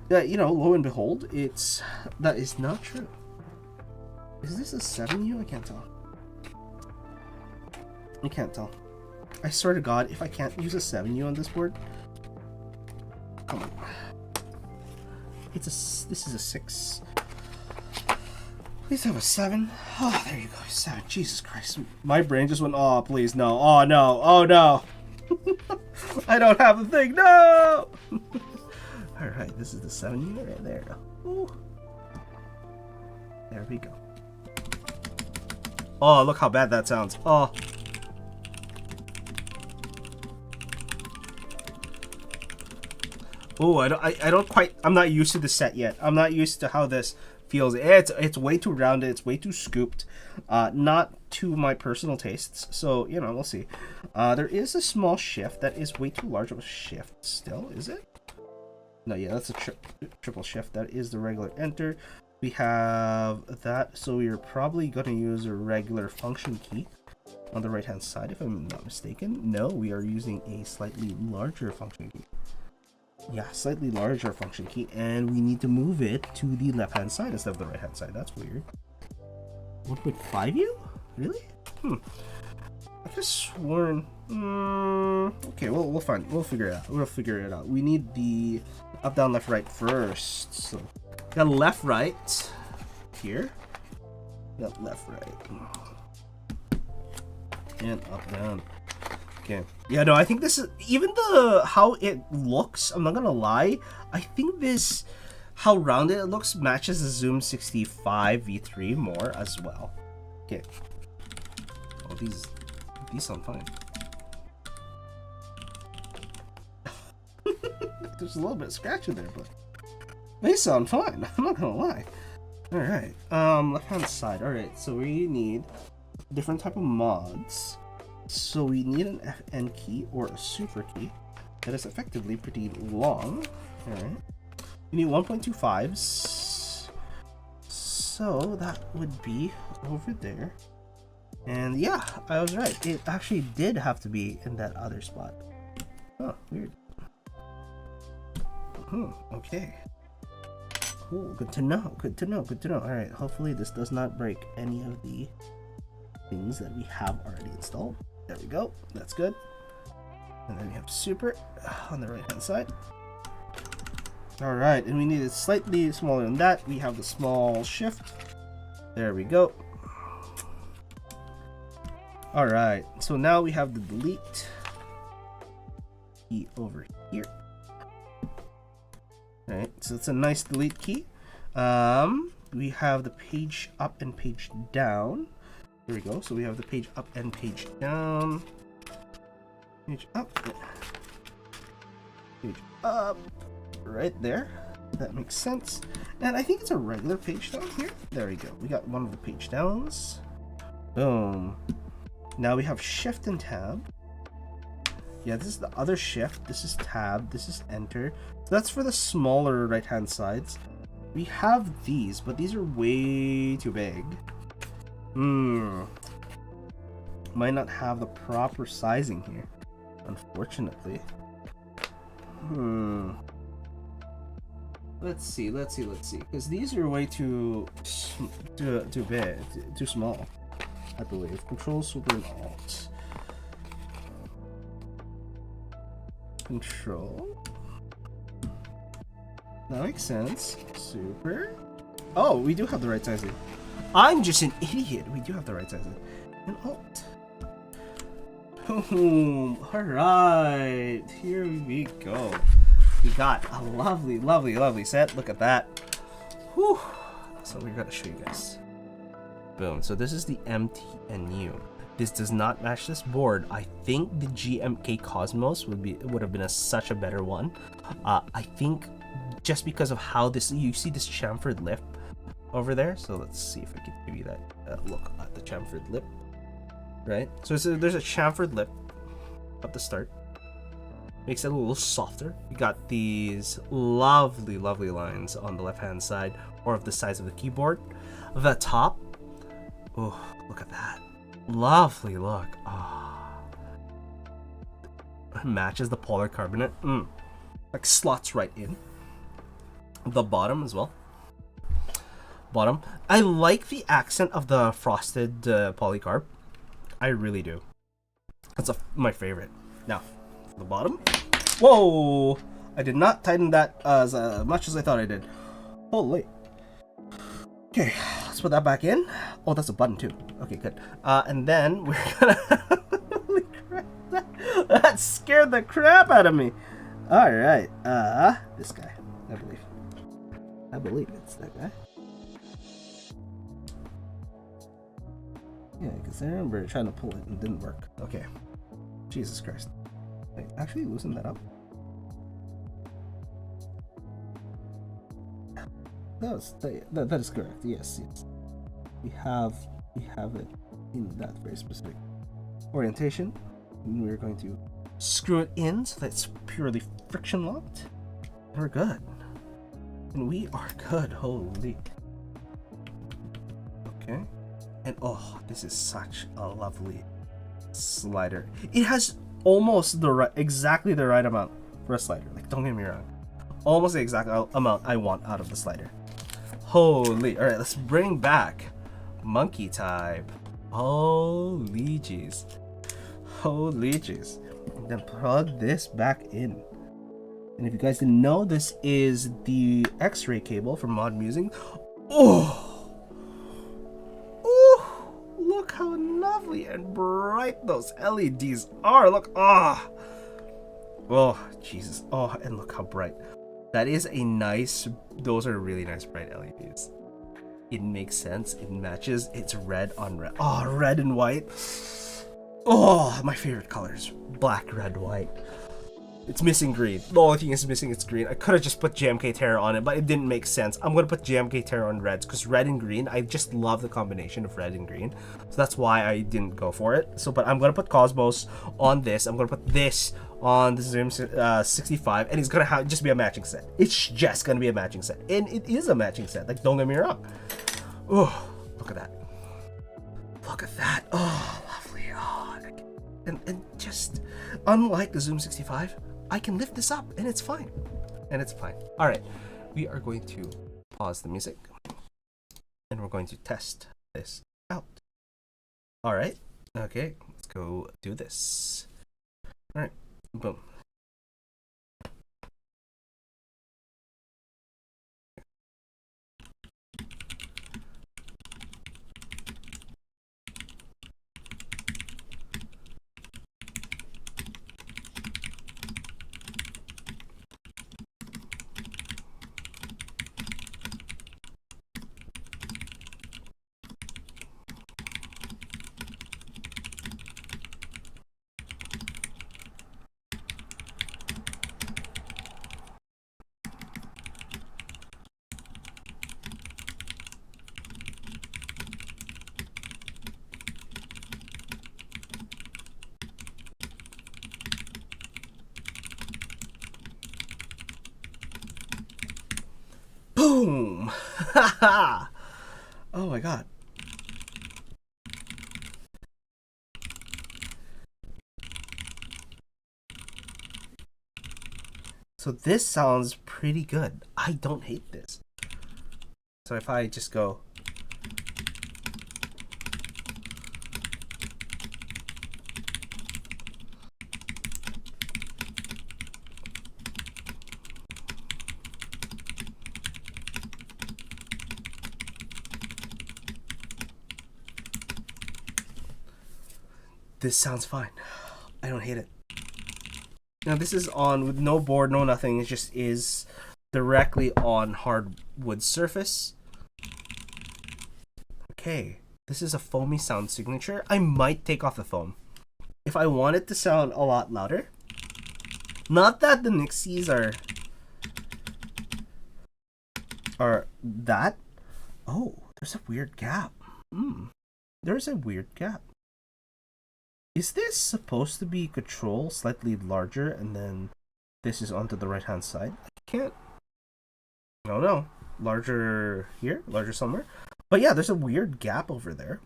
S1: you know, lo and behold, that is not true. Is this a 7U? I can't tell. I can't tell. I swear to God, if I can't use a 7U on this board, come on. This is a 6. Please have a 7. Oh, there you go, 7. Jesus Christ, my brain just went. Oh, please no. Oh no. Oh no. I don't have a thing. No. All right, this is the 7U right there. Ooh. There we go. Oh, look how bad that sounds. Oh. Oh, I don't quite. I'm not used to the set yet. I'm not used to how this feels. It's way too rounded. It's way too scooped. Not to my personal tastes. So you know, we'll see. There is a small shift that is way too large of a shift. Still, is it? No, yeah, that's a triple shift. That is the regular enter. We have that, so we are probably going to use a regular function key on the right hand side, if I'm not mistaken. No, we are using a slightly larger function key. Yeah, slightly larger function key, and we need to move it to the left hand side instead of the right hand side. That's weird. 1.5U? Really? I just sworn. Okay, we'll find. We'll figure it out. We'll figure it out. We need the up, down, left, right first. So got left, right here. Got left, right, and up, down. Okay. Yeah, no, I think this is even how it looks. I'm not gonna lie. I think this, how rounded it looks, matches the Zoom 65 V3 more as well. Okay. Oh, these sound fine. There's a little bit of scratch in there, but they sound fine. I'm not gonna lie. All right. Left hand side. All right. So we need different type of mods. So we need an FN key or a super key that is effectively pretty long. All right. We need 1.25s. So that would be over there. And yeah, I was right. It actually did have to be in that other spot. Oh, weird. Okay. Cool. Good to know. Good to know. Good to know. All right. Hopefully this does not break any of the things that we have already installed. There we go. That's good. And then we have super on the right hand side. All right. And we need it slightly smaller than that. We have the small shift. There we go. All right. So now we have the delete key over here. All right. So it's a nice delete key. We have the page up and page down. There we go. So we have the page up and page down. Page up. Page up. Right there. That makes sense. And I think it's a regular page down here. There we go. We got one of the page downs. Boom. Now we have shift and tab. Yeah, this is the other shift. This is tab. This is enter. So that's for the smaller right hand sides. We have these, but these are way too big. Might not have the proper sizing here, unfortunately. Let's see. Because these are way too big, too small, I believe. Control, super, and alt. Control. That makes sense. Super. Oh, we do have the right sizing. I'm just an idiot. We do have the right sizing. And alt. Boom. Alright. Here we go. We got a lovely, lovely, lovely set. Look at that. Whew. So we're gonna show you guys. Boom. So this is the MTNU. This does not match this board. I think the GMK Cosmos would have been such a better one. I think just because of how this, you see this chamfered lip over there. So let's see if I can give you that look at the chamfered lip. Right. So there's a chamfered lip at the start. makes it a little softer. You got these lovely, lovely lines on the left-hand side, or of the sides of the keyboard. The top, oh, look at that. Lovely look. Ah, oh. Matches the polar carbonate. Like slots right in. The bottom as well. Bottom. I like the accent of the frosted polycarb. I really do. That's my favorite. Now, the bottom. Whoa! I did not tighten that as much as I thought I did. Holy. Okay, let's put that back in. Oh, that's a button too. Okay, good. And then we're gonna... Holy crap. That scared the crap out of me. Alright, this guy, I believe. I believe it's that guy. Yeah, because I remember trying to pull it and it didn't work. Okay. Jesus Christ. Wait, actually loosen that up. That is correct. Yes, yes. We have it in that very specific orientation. And we're going to screw it in so that it's purely friction locked. And we're good. And we are good. Holy. Okay. And oh, this is such a lovely slider. It has almost exactly the right amount for a slider. Like, don't get me wrong. Almost the exact amount I want out of the slider. Holy. Alright, let's bring back monkey type. Holy jeez. Holy jeez. And then plug this back in. And if you guys didn't know, this is the X-ray cable from Mod Musing. Oh! Oh! Look how lovely and bright those LEDs are. Look, ah! Oh, Jesus. Oh, and look how bright. That is a nice, those are really nice bright LEDs. It makes sense. It matches. It's red on red. Oh, red and white. Oh, my favorite colors. Black, red, white. It's missing green. The only thing is missing is green. I could have just put JMK Terra on it, but it didn't make sense. I'm going to put JMK Terra on reds because red and green, I just love the combination of red and green. So that's why I didn't go for it. So, but I'm going to put Cosmos on this. I'm going to put this on the Zoom 65, and it's going to just be a matching set. It's just going to be a matching set. And it is a matching set. Like, don't get me wrong. Oh, look at that. Look at that. Oh, lovely. Oh, and just unlike the Zoom 65, I can lift this up and it's fine. And it's fine. All right, we are going to pause the music and we're going to test this out. All right, okay, let's go do this. All right, boom. Boom! Haha! Oh my god. So this sounds pretty good. I don't hate this. So if I just go... This sounds fine. I don't hate it. Now this is on with no board, no nothing. It just is directly on hardwood surface. Okay, this is a foamy sound signature. I might take off the foam if I want it to sound a lot louder. Not that the Nixies are that. Oh, there's a weird gap. There's a weird gap. Is this supposed to be control slightly larger and then this is onto the right hand side. I can't. Oh no, larger here, larger somewhere. But yeah, there's a weird gap over there.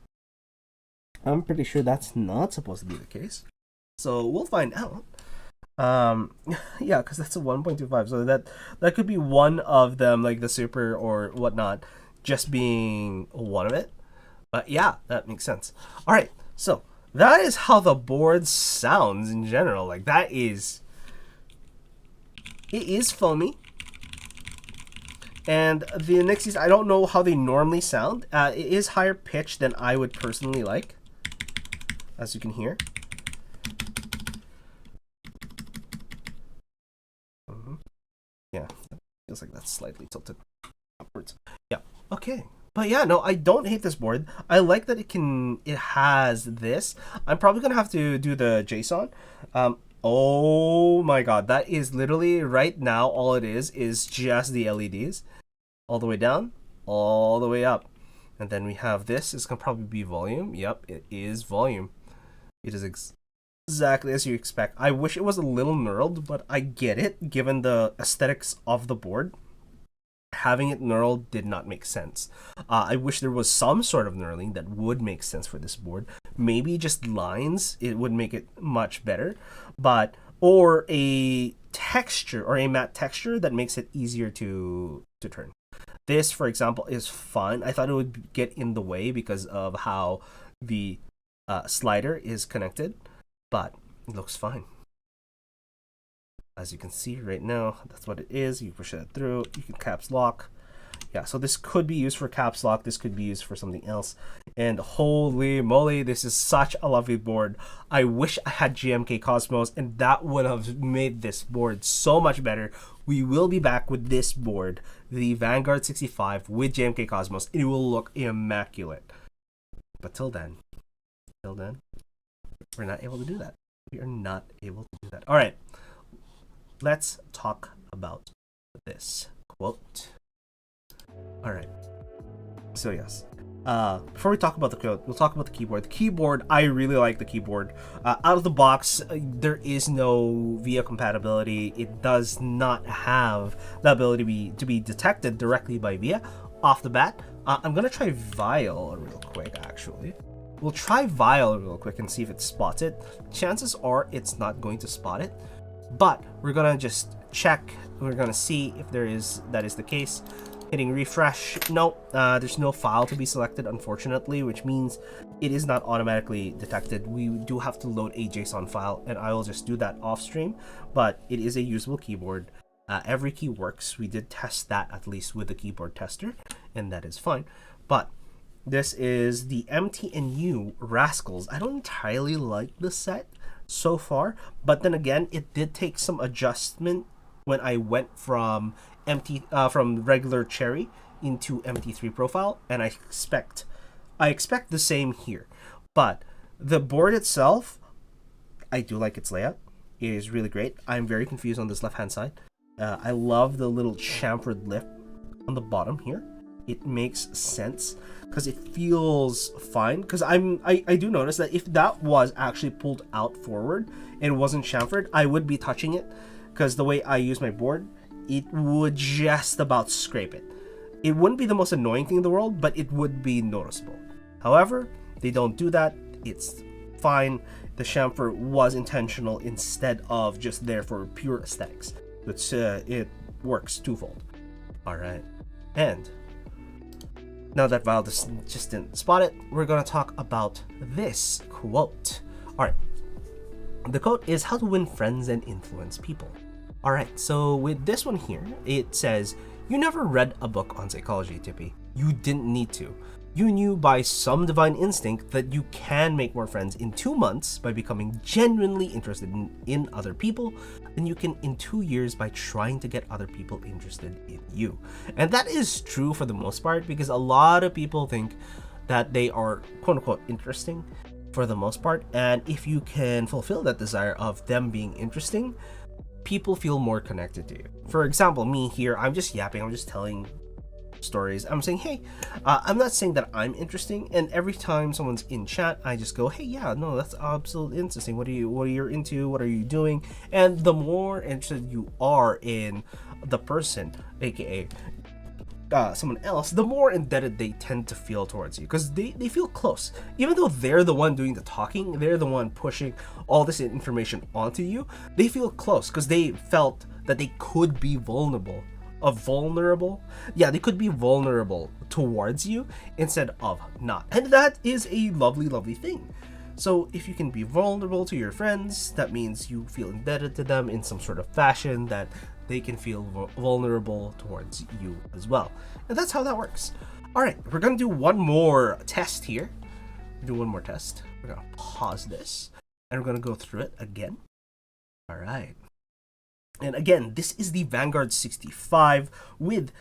S1: I'm pretty sure that's not supposed to be the case. So we'll find out. Yeah, because that's a 1.25. So that could be one of them, like the super or whatnot, just being one of it. But yeah, that makes sense. All right, so that is how the board sounds in general. Like it is foamy. And the Nixies, I don't know how they normally sound. It is higher pitched than I would personally like, as you can hear. Yeah, feels like that's slightly tilted upwards. Yeah, okay. But yeah, no, I don't hate this board. I like that it has this. I'm probably gonna have to do the JSON. Oh my god, that is literally right now all it is just the LEDs. All the way down, all the way up. And then we have this. It's gonna probably be volume. Yep, it is volume. It is exactly as you expect. I wish it was a little knurled, but I get it given the aesthetics of the board. Having it knurled did not make sense. I wish there was some sort of knurling that would make sense for this board. Maybe just lines, it would make it much better. Or a texture or a matte texture that makes it easier to turn. This, for example, is fun. I thought it would get in the way because of how the slider is connected, but it looks fine. As you can see right now, that's what it is. You push that through, you can caps lock. Yeah, so this could be used for caps lock, this could be used for something else. And holy moly, this is such a lovely board. I wish I had GMK Cosmos, and that would have made this board so much better. We will be back with this board, the Vanguard 65 with GMK Cosmos. It will look immaculate. But till then, we're not able to do that. We are not able to do that. All right. Let's talk about this quote. All right. So yes, before we talk about the quote, we'll talk about the keyboard. The keyboard, I really like the keyboard. Out of the box, there is no VIA compatibility. It does not have the ability to be detected directly by VIA off the bat. I'm gonna try Vial real quick. Actually, we'll try Vial real quick and see if it spots it. Chances are it's not going to spot it. But we're gonna just check. We're gonna see if that is the case. Hitting refresh. No, there's no file to be selected, unfortunately, which means it is not automatically detected. We do have to load a JSON file, and I will just do that off stream. But it is a usable keyboard. Every key works. We did test that at least with the keyboard tester, and that is fine. But this is the MTNU Rascals. I don't entirely like the set so far, but then again, it did take some adjustment when I went from regular Cherry into MT3 profile, and I expect the same here. But the board itself, I do like its layout. It is really great. I'm very confused on this left hand side. I love the little chamfered lip on the bottom here. It makes sense because it feels fine. Because I do notice that if that was actually pulled out forward and it wasn't chamfered, I would be touching it, because the way I use my board, it would just about scrape it. It wouldn't be the most annoying thing in the world, but it would be noticeable. However, they don't do that. It's fine. The chamfer was intentional instead of just there for pure aesthetics. It works twofold. All right, and now that Val just didn't spot it, we're gonna talk about this quote. All right, the quote is how to win friends and influence people. All right, so with this one here, it says, you never read a book on psychology, Tippy. You didn't need to. You knew by some divine instinct that you can make more friends in 2 months by becoming genuinely interested in other people than you can in 2 years by trying to get other people interested in you. And that is true for the most part, because a lot of people think that they are quote unquote interesting for the most part. And if you can fulfill that desire of them being interesting, people feel more connected to you. For example, me here, I'm just yapping, I'm just telling stories. I'm saying, hey, I'm not saying that I'm interesting, and every time someone's in chat, I just go, hey, yeah, no, that's absolutely interesting. What are you into? What are you doing? And the more interested you are in the person, aka someone else, the more indebted they tend to feel towards you, because they feel close. Even though they're the one doing the talking, they're the one pushing all this information onto you, they feel close because they felt that they could be vulnerable. They could be vulnerable towards you instead of not. And that is a lovely, lovely thing. So if you can be vulnerable to your friends, that means you feel indebted to them in some sort of fashion that they can feel vulnerable towards you as well. And that's how that works. All right, we're gonna do one more test here. Do one more test. We're gonna pause this and we're gonna go through it again. All right. And again, this is the Vanguard 65 with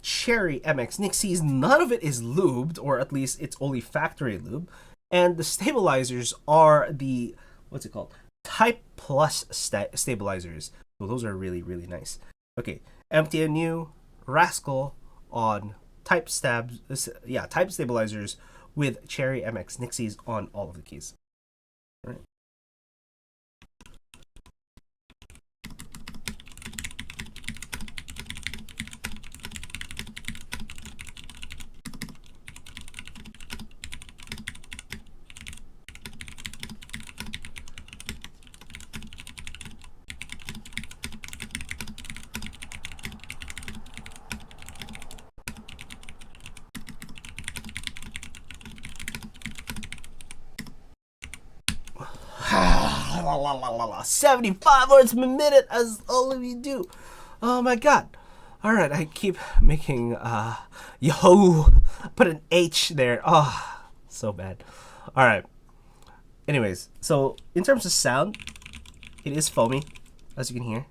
S1: Cherry MX Nixies. None of it is lubed, or at least it's only factory lube. And the stabilizers are the, what's it called? Type Plus stabilizers. So those are really, really nice. Okay, empty and new, Rascal on type stabilizers with Cherry MX Nixies on all of the keys. All right. La, la, la, la, la. 75 words per minute, as all of you do. Oh my god. Alright, I keep making yo, put an H there. Oh, so bad. Alright. Anyways, so in terms of sound, it is foamy, as you can hear.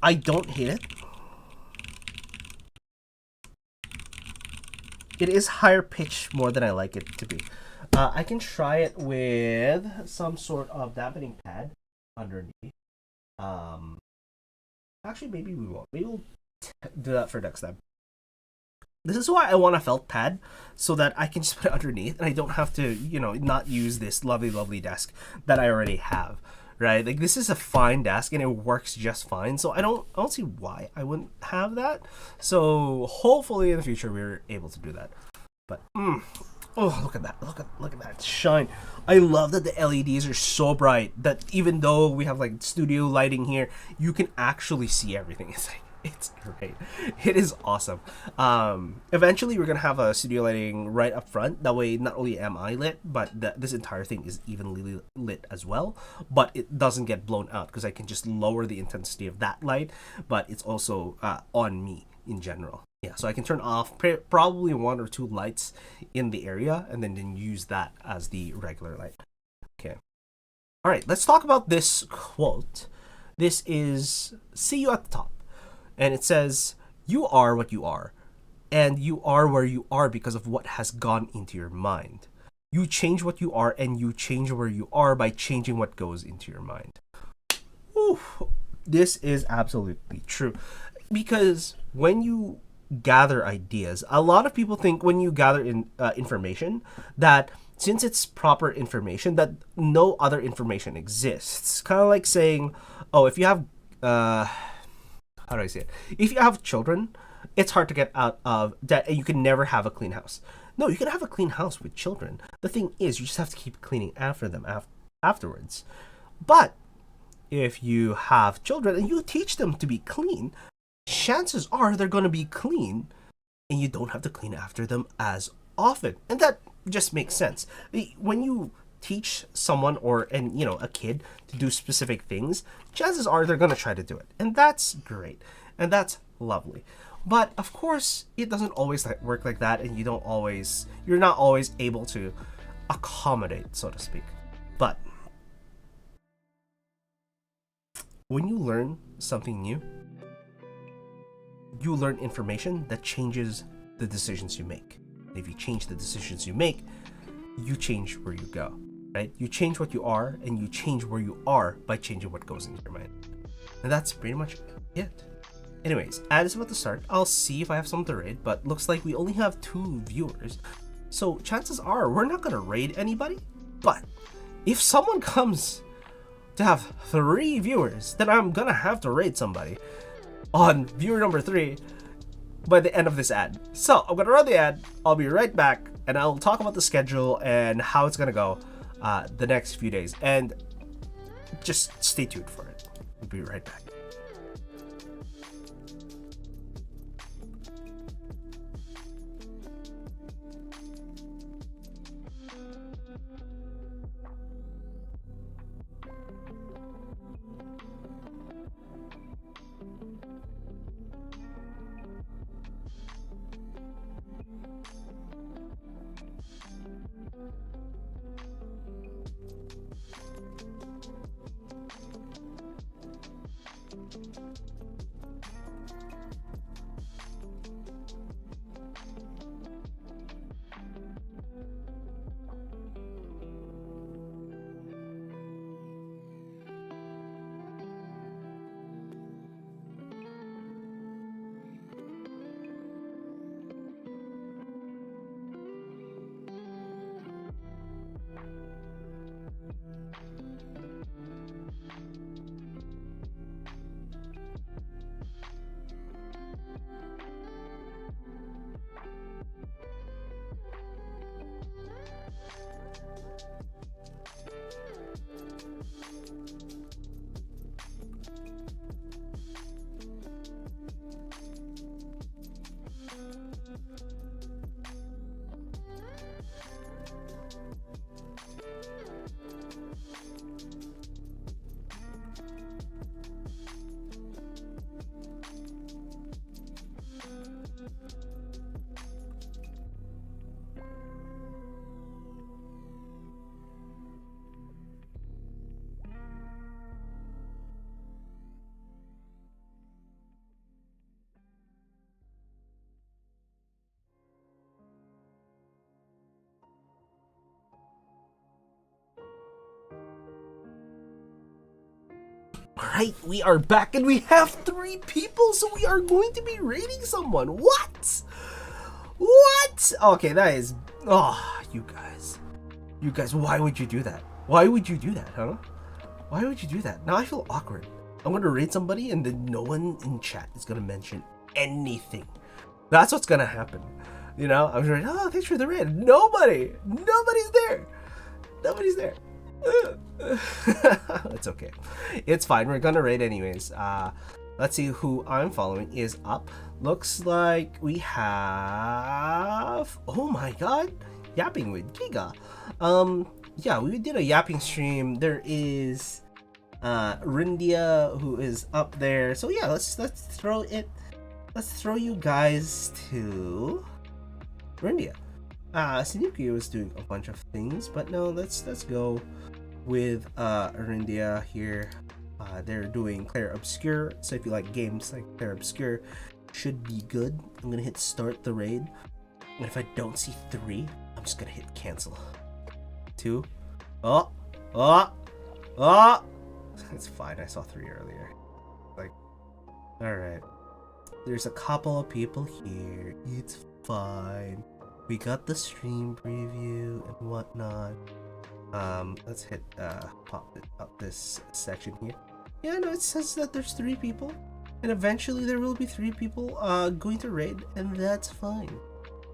S1: I don't hate it. It is higher pitched more than I like it to be. I can try it with some sort of dampening pad underneath. Actually, maybe we won't. Maybe we'll do that for next time. This is why I want a felt pad, so that I can just put it underneath and I don't have to, not use this lovely, lovely desk that I already have, right? Like, this is a fine desk and it works just fine. So I don't see why I wouldn't have that. So hopefully in the future we're able to do that. But oh, look at that! Look at that shine! I love that the LEDs are so bright that even though we have like studio lighting here, you can actually see everything. It's great. It is awesome. Eventually, we're gonna have a studio lighting right up front. That way, not only am I lit, but this entire thing is evenly lit as well. But it doesn't get blown out because I can just lower the intensity of that light. But it's also on me in general. Yeah, so I can turn off probably 1 or 2 lights in the area and then use that as the regular light. Okay. All right, let's talk about this quote. This is, see you at the top. And it says, you are what you are. And you are where you are because of what has gone into your mind. You change what you are and you change where you are by changing what goes into your mind. Oof, this is absolutely true. Because when you gather ideas, a lot of people think when you gather information that since it's proper information that no other information exists. Kind of like saying, oh, if you have how do I say it? If you have children, it's hard to get out of debt and you can never have a clean house. No, you can have a clean house with children. The thing is, you just have to keep cleaning after them afterwards. But if you have children and you teach them to be clean, chances are they're going to be clean and you don't have to clean after them as often. And that just makes sense. When you teach someone or a kid to do specific things, chances are they're going to try to do it. And that's great. And that's lovely. But of course, it doesn't always work like that, and you're not always able to accommodate, so to speak. But when you learn something new, you learn information that changes the decisions you make. And if you change the decisions you make, you change where you go, right? You change what you are, and you change where you are by changing what goes into your mind. And that's pretty much it. Anyways, ad is about to start. I'll see if I have someone to raid, but looks like we only have 2 viewers. So chances are we're not gonna raid anybody. But if someone comes to have 3 viewers, then I'm gonna have to raid somebody on viewer number 3 by the end of this ad. So I'm gonna run the ad, I'll be right back, and I'll talk about the schedule and how it's gonna go the next few days. And just stay tuned for it. We'll be right back. Alright, we are back and we have 3 people, so we are going to be raiding someone. What? What? Okay, that is... Oh, you guys. You guys, why would you do that? Why would you do that, huh? Why would you do that? Now I feel awkward. I'm gonna raid somebody and then no one in chat is gonna mention anything. That's what's gonna happen. You know, I'm like, oh, thanks for the raid. Nobody's there. Nobody's there. It's okay. It's fine. We're gonna raid anyways. Let's see who I'm following is up. Looks like we have... Oh my god. Yapping with Giga. Yeah, we did a yapping stream. There is Rindia who is up there. So yeah, let's throw it. Let's throw you guys to Rindia. Sinuki was doing a bunch of things, but no, let's go with Rindia here. They're doing Clair Obscure, so if you like games like Clair Obscure, should be good. I'm gonna hit start the raid, and if I don't see 3, I'm just gonna hit cancel. 2. Oh. It's fine. I saw 3 earlier. Like, all right. There's a couple of people here. It's fine. We got the stream preview and whatnot. Let's hit pop it up this section here. Yeah, no, it says that there's 3 people, and eventually there will be 3 people going to raid, and that's fine.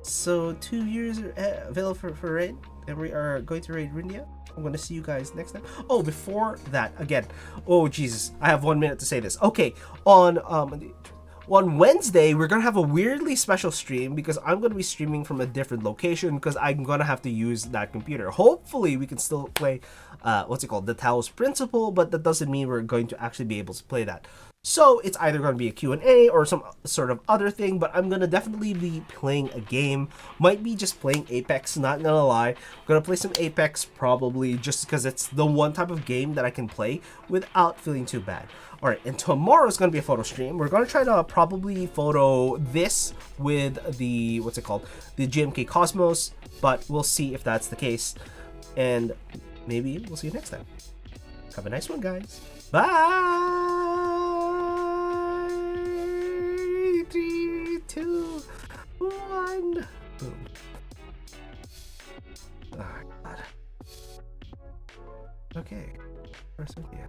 S1: So 2 viewers are available for raid, and we are going to raid Rindia. I'm gonna see you guys next time. Oh, before that, again, oh Jesus, I have 1 minute to say this. Okay, on Wednesday, we're gonna have a weirdly special stream because I'm gonna be streaming from a different location because I'm gonna have to use that computer. Hopefully, we can still play, what's it called, the Taos Principle, but that doesn't mean we're going to actually be able to play that. So it's either going to be a Q&A or some sort of other thing, but I'm going to definitely be playing a game. Might be just playing Apex, not gonna lie. I'm going to play some Apex probably just because it's the one type of game that I can play without feeling too bad. Alright, and tomorrow is going to be a photo stream. We're going to try to probably photo this with the, what's it called, the GMK Cosmos, but we'll see if that's the case. And maybe we'll see you next time. Have a nice one, guys. Bye! Oh, God. Okay. Where's Cynthia?